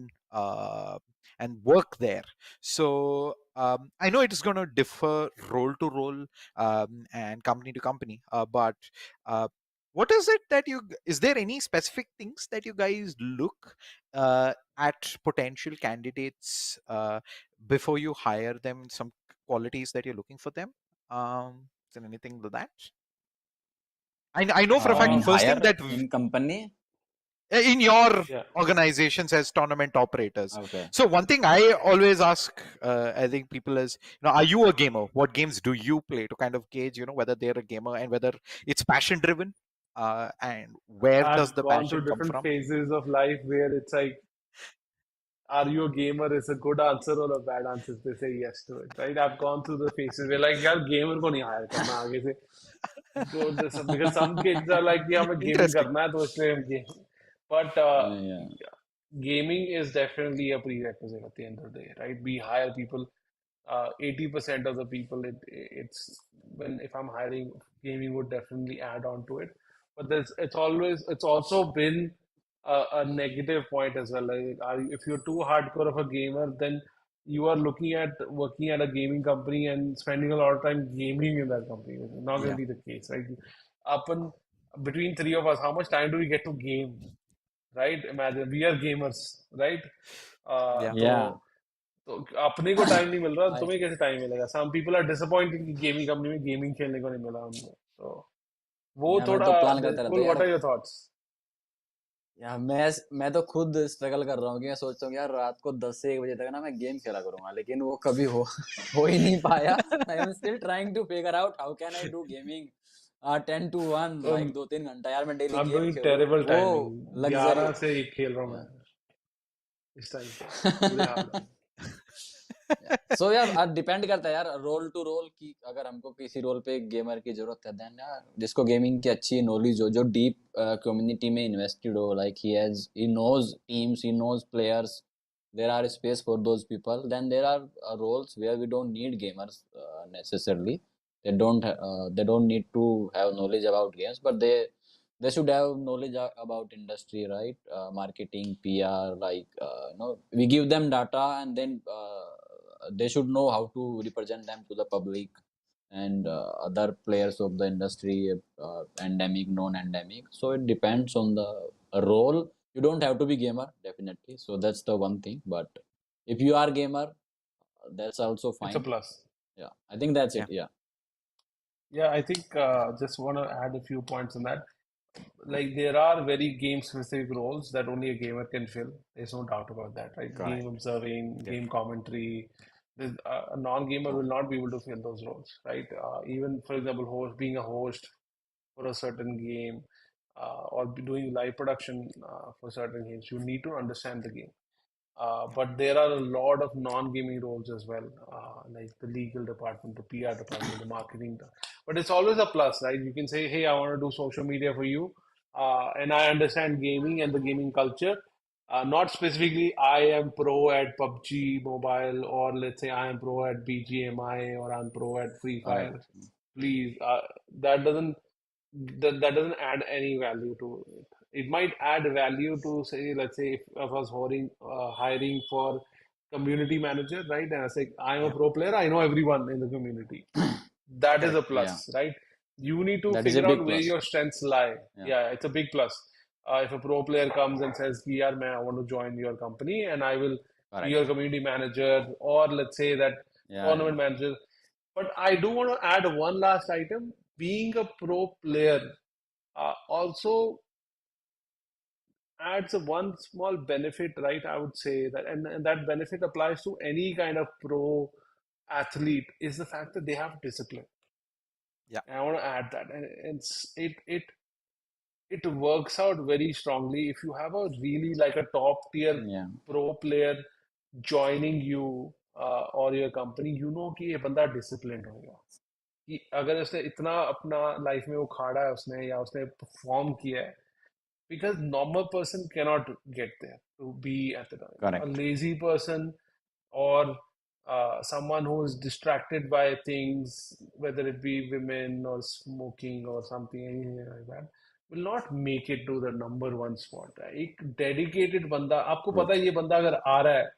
and work there. So I know it is going to differ role to role and company to company. But what is it that is there any specific things that you guys look at potential candidates before you hire them? Some qualities that you're looking for them? Is there anything like that? I know for a You fact, mean first thing hire that in company? in your Yeah. organizations as tournament operators. Okay. So one thing I always ask, I think people is, are you a gamer? What games do you play to kind of gauge, whether they're a gamer and whether it's passion driven, and where does I've the gone passion through come different from? phases of life where it's like, are you a gamer is a good answer or a bad answer. They say yes to it, right? I've gone through the phases where like, यार gamer को नहीं hire करना आगे से. Go this because some kids are like, yeah, हमें gaming Interesting. करना है तो इसलिए हम game. But Yeah. gaming is definitely a prerequisite at the end of the day, right? We hire people. 80% of the people, it's when if I'm hiring, gaming would definitely add on to it. But it's also been a negative point as well. Like, if you're too hardcore of a gamer, then you are looking at working at a gaming company and spending a lot of time gaming in that company. It's not going Yeah. to be the case, right? Upon between three of us, how much time do we get to game? Right? Imagine we are gamers, right? Yeah. Yeah. तो अपने को time नहीं मिल रहा, I तुम्हें कैसे time मिलेगा? Some people are disappointed कि gaming company में गेमिंग खेलने को नहीं मिला उनको. तो वो मैं थोड़ा तो प्लान करता रहता कुल. हूँ What यार. are your thoughts? यार मैं तो खुद स्ट्रगल कर रहा हूँ कि मैं सोचता हूँ यार रात को 10 से 1 बजे तक ना मैं गेम खेला करूंगा, लेकिन वो कभी हो ही नहीं पाया. I am still trying to figure out how can I do gaming 10 to 1 like 2-3 घंटा यार मैं डेली I'm गेम doing खेलूं. terrible वो timing. लग्जरी 11 से 1 खेल रहा हूँ मैं इस टाइम पे. बुरे हाल है. सो यार डिपेंड करता है यार रोल टू रोल की. अगर हमको किसी रोल पे गेमर की जरूरत है देन यार जिसको गेमिंग की अच्छी नॉलेज हो, जो डीप कम्युनिटी में इन्वेस्टेड हो, like he knows teams, he knows players, there are space for those people. Then there are roles where we don't need gamers necessarily, they don't need to have knowledge about games, but they should have knowledge about industry, right? Marketing, PR, like we give them data, and then they should know how to represent them to the public and other players of the industry, endemic, non-endemic. So it depends on the role. You don't have to be gamer, definitely. So that's the one thing. But if you are gamer, that's also It's a fine. plus. Yeah, I think that's it. Yeah. Yeah, I think just want to add a few points on that. Like there are very game specific roles that only a gamer can fill. There's no doubt about that, right? Correct. Game observing, game commentary. A non-gamer will not be able to fill those roles, right? Even for example, being a host for a certain game, or doing live production for certain games, you need to understand the game. But there are a lot of non-gaming roles as well, like the legal department, the PR department, the marketing. But it's always a plus, right? You can say, hey, I want to do social media for you, and I understand gaming and the gaming culture. Not specifically, I am pro at PUBG Mobile, or let's say I am pro at BGMI, or I'm pro at Free Fire. Correct. Please, that doesn't that doesn't add any value to it. It might add value to, say, let's say if I was hiring for community manager, right? And I say I'm a Yeah. pro player, I know everyone in the community. That is a Correct. plus, right? You need to That is a figure big out where plus. your strengths lie. Yeah. Yeah, it's a big plus. If a pro player comes and says, "Yaar, I want to join your company and I will be Correct. your community manager," or let's say that Yeah. tournament manager. But I do want to add one last item. Being a pro player also adds a one small benefit, right? I would say that, and that benefit applies to any kind of pro athlete, is the fact that they have discipline. Yeah. And I want to add that, and it works out very strongly if you have a really like a top tier Yeah. pro player joining you or your company. You know कि ये बंदा disciplined होगा, कि अगर उसने इतना अपना life में उखाड़ा है उसने, या उसने परफॉर्म किया है, because normal person cannot get there to be at the time. A Correct. lazy person, or someone who is distracted by things, whether it be women or smoking or something, anything like that, will not make it to the number one spot. एक dedicated बंदा, आपको पता है ये बंदा अगर आ रहा है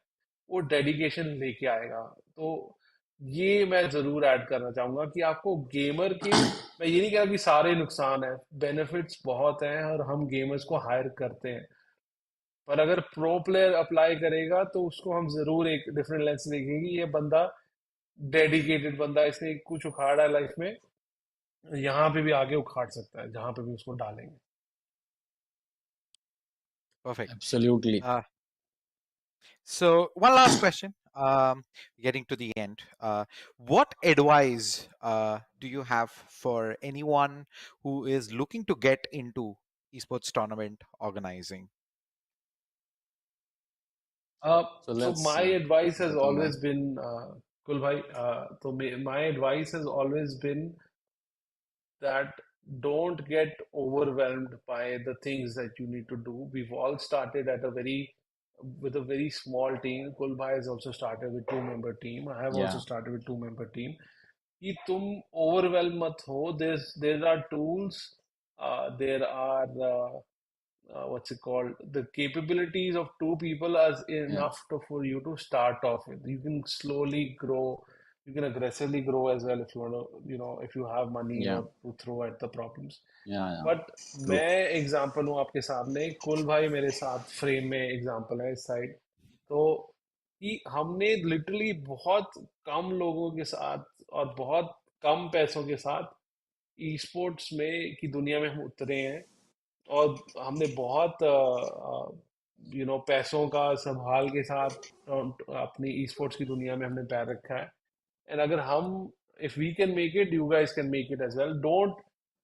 वो डेडिकेशन लेके आएगा. तो ये मैं जरूर ऐड करना चाहूंगा कि आपको गेमर के, मैं ये नहीं कह रहा कि सारे नुकसान है, बेनिफिट्स बहुत हैं और हम गेमर्स को हायर करते हैं, पर अगर प्रो प्लेयर अप्लाई करेगा तो उसको हम जरूर एक डिफरेंट लेंस से देखेंगे कि ये बंदा डेडिकेटेड बंदा, इसने कुछ उखाड़ा है लाइफ में, यहाँ पे भी आगे उखाड़ सकता है जहां पे भी उसको डालेंगे. Perfect. Absolutely. So one last question. Getting to the end. What advice do you have for anyone who is looking to get into esports tournament organizing? So let's my advice has Gautam always bhai. been, Kulbhai, my advice has always been that don't get overwhelmed by the things that you need to do. We've all started with a very small team. Kulbhai has also started with 2-member team. I have also Yeah. started with 2-member team. कि तुम overwhelm मत हो. There are tools. There are what's it called? The capabilities of 2 people is Yeah. enough for you to start off with. You can slowly grow. You can aggressively grow as well if you want to, if you have money Yeah. or to throw at the problems. Yeah. But True. मैं example हूँ आपके सामने. कुल भाई मेरे साथ frame में example है इस साइड. तो कि हमने लिटरली बहुत कम लोगों के साथ और बहुत कम पैसों के साथ ई स्पोर्ट्स में की दुनिया में हम उतरे हैं, और हमने बहुत पैसों का संभाल के साथ अपनी ई स्पोर्ट्स की दुनिया में हमने पैर रखा है. एंड अगर हम, if we can make it, you guys can make it as well. Don't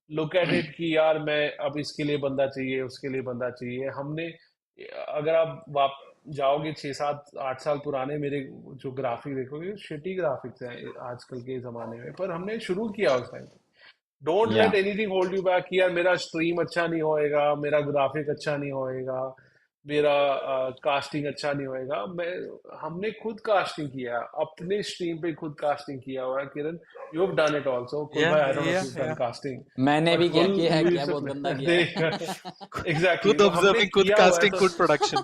look at it कि यार मैं अब इसके लिए बंदा चाहिए, उसके लिए बंदा चाहिए. हमने, अगर आप जाओगे 6-7-8 साल पुराने मेरे जो ग्राफिक देखोगे, शिटी ग्राफिक्स हैं आजकल के ज़माने में, पर हमने शुरू किया उस time. Don't Yeah. Late anything hold you back कि यार मेरा स्ट्रीम अच्छा नहीं होएगा, मेरा ग्राफिक अच्छा नहीं होएगा, मेरा कास्टिंग अच्छा नहीं होएगा। हमने खुद कास्टिंग किया है, अपने स्ट्रीम पे खुद कास्टिंग किया हुआ है। Kiran, you have done it also. Cool भाई, Yeah, I don't know if yeah, you done yeah. Casting, मैंने बट भी कुल किया है, वी किया बहुत गंदा किया देख है। एग्जैक्टली, Good तो हमने observing, good किया हुआ है। casting, तो good production.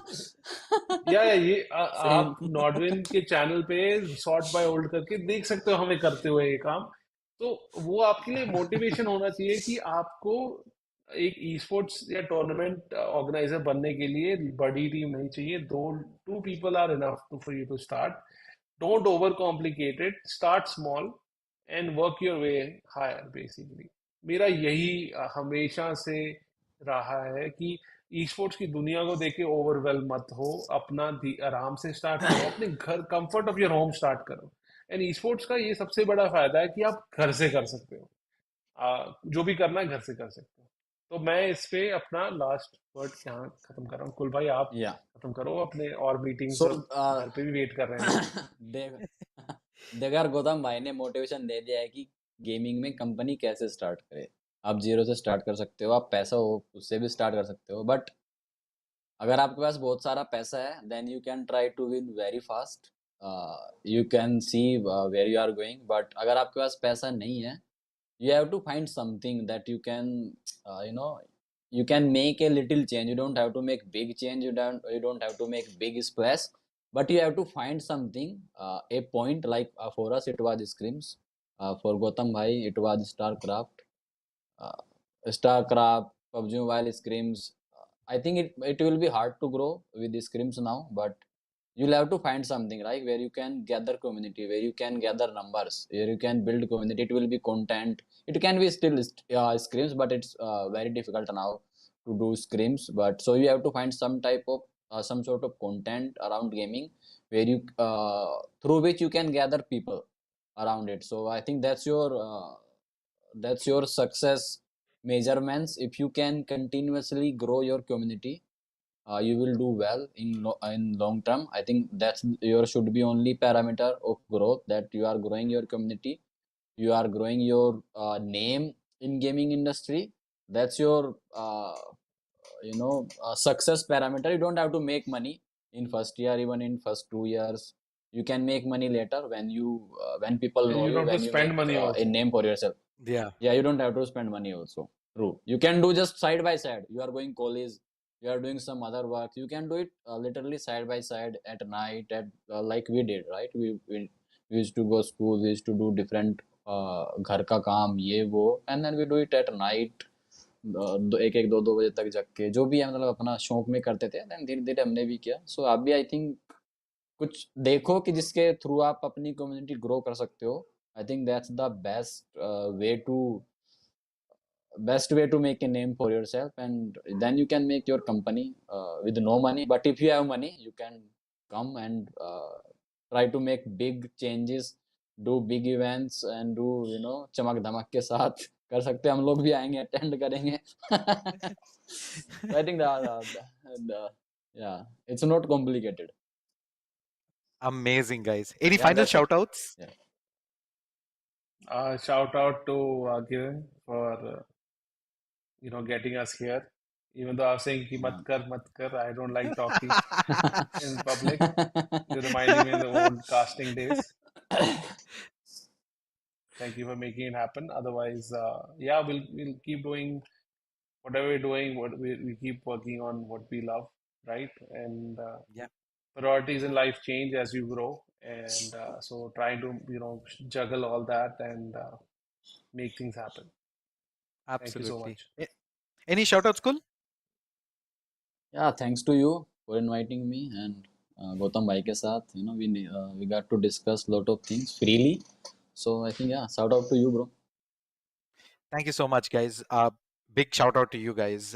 ये सेम। आप नॉडविन के चैनल पे शॉर्ट बाय होल्ड करके देख सकते हो हमें करते हुए ये काम। तो वो आपके लिए मोटिवेशन होना चाहिए कि आपको एक ई स्पोर्ट्स या टूर्नामेंट ऑर्गेनाइजर बनने के लिए बड़ी टीम नहीं चाहिए। दो two people are enough to for you to start. Don't overcomplicate it, start small and work your way higher. Basically मेरा यही हमेशा से रहा है कि ई स्पोर्ट्स की दुनिया को देख के ओवरवेलम मत हो। अपना आराम से स्टार्ट करो, अपने घर comfort of your home start करो। एंड ई स्पोर्ट्स का ये सबसे बड़ा फायदा है कि आप घर से कर सकते हो। जो भी करना है घर से कर सकते हो। तो मैं इस पे अपना लास्ट वर्ड यहाँ खत्म कर रहा हूँ। कुल भाई, आप या खत्म करो अपने, और मीटिंग्स सो घर पे भी वेट कर रहे हैं लोग। देख देख यार, गौतम भाई ने मोटिवेशन दे दिया है कि गेमिंग में कंपनी कैसे स्टार्ट करे। आप जीरो से स्टार्ट कर सकते हो, आप पैसा हो उससे भी स्टार्ट कर सकते हो। बट अगर आपके पास बहुत सारा पैसा है, then you can try to win very fast, you can see where you are going. But अगर आपके पास पैसा नहीं है, you have to find something that you can you know you can make a little change. You don't have to make big change, you don't have to make big splash, but you have to find something, a point. Like for us it was scrims, for Gautam bhai it was uh, starcraft, PUBG Mobile, scrims. I think it will be hard to grow with the scrims now, but you'll have to find something, right, where you can gather community, where you can gather numbers, where you can build community. It will be content, it can be still scrims, but it's very difficult now to do scrims. But so you have to find some type of some sort of content around gaming, where you through which you can gather people around it. So I think that's your success measurements. If you can continuously grow your community, you will do well in long term. I think that's your should be only parameter of growth, that you are growing your community, you are growing your name in gaming industry. That's your success parameter. You don't have to make money in first year, even in first 2 years. You can make money later when you when people And know you you, don't have when to you spend make money a also. name for yourself. Yeah. Yeah, you don't have to spend money also. True. You can do just side by side. You are going college, you are doing some other work, you can do it literally side by side at night, at like we did, right? We used to go school, we used to do different घर का काम ये वो, and then we do it at night, एक एक दो दो बजे तक जग के, जो भी है मतलब अपना शौक में करते थे। देन धीरे धीरे हमने भी किया। सो आप भी आई थिंक कुछ देखो कि जिसके थ्रू आप अपनी कम्युनिटी ग्रो कर सकते हो। I think that's the best way to make a name for yourself, and then you can make your company with no money. But if you have money, you can come and try to make big changes, do big events, and do चमक धमक के साथ कर सकते हैं। हम लोग भी आएंगे, अटेंड करेंगे। So I think yeah, it's not complicated. Amazing, guys. Any Yeah, final that's it. shout outs? Yeah. Shout out to Kiran for getting us here. Even though I was saying ki mat kar, I don't like talking in public. You're reminding me of the old casting days. Thank you for making it happen. Otherwise, yeah, we'll keep doing whatever we're doing. What we keep working on what we love, right? And Yeah, priorities in life change as you grow, and so trying to juggle all that and make things happen. Thank you so absolutely. much. Any shout outs, Kul? Yeah, thanks to you for inviting me, and Gautam bhai ke साथ, we got to discuss lot of things freely. So I think, yeah, shout out to you, bro. Thank you so much, guys. Big shout out to you guys.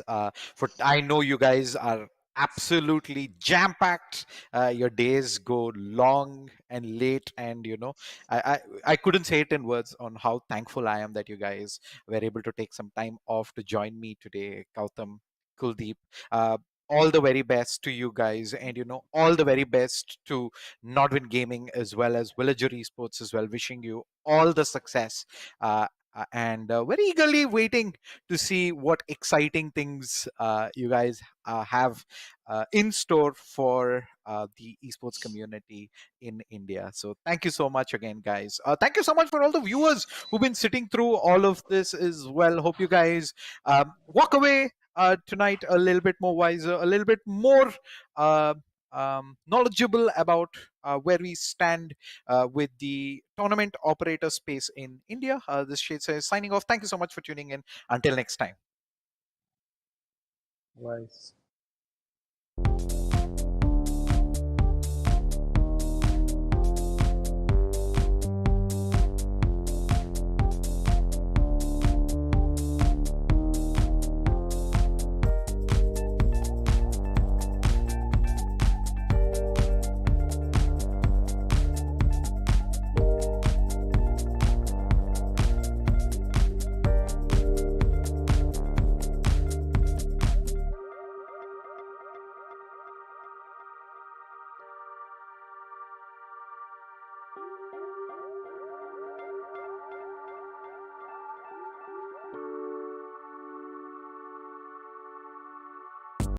For I know you guys are absolutely jam packed. Your days go long and late, and I couldn't say it in words on how thankful I am that you guys were able to take some time off to join me today, Gautam, Kuldeep. Uh, all the very best to you guys, and all the very best to Nodwin Gaming as well as Villager Esports as well. Wishing you all the success and very eagerly waiting to see what exciting things you guys have in store for the esports community in India. So thank you so much again, guys. Thank you so much for all the viewers who've been sitting through all of this as well. Hope you guys walk away tonight a little bit more wiser, a little bit more knowledgeable about where we stand with the tournament operator space in India. This Shade says signing off. Thank you so much for tuning in. Until next time. Wise.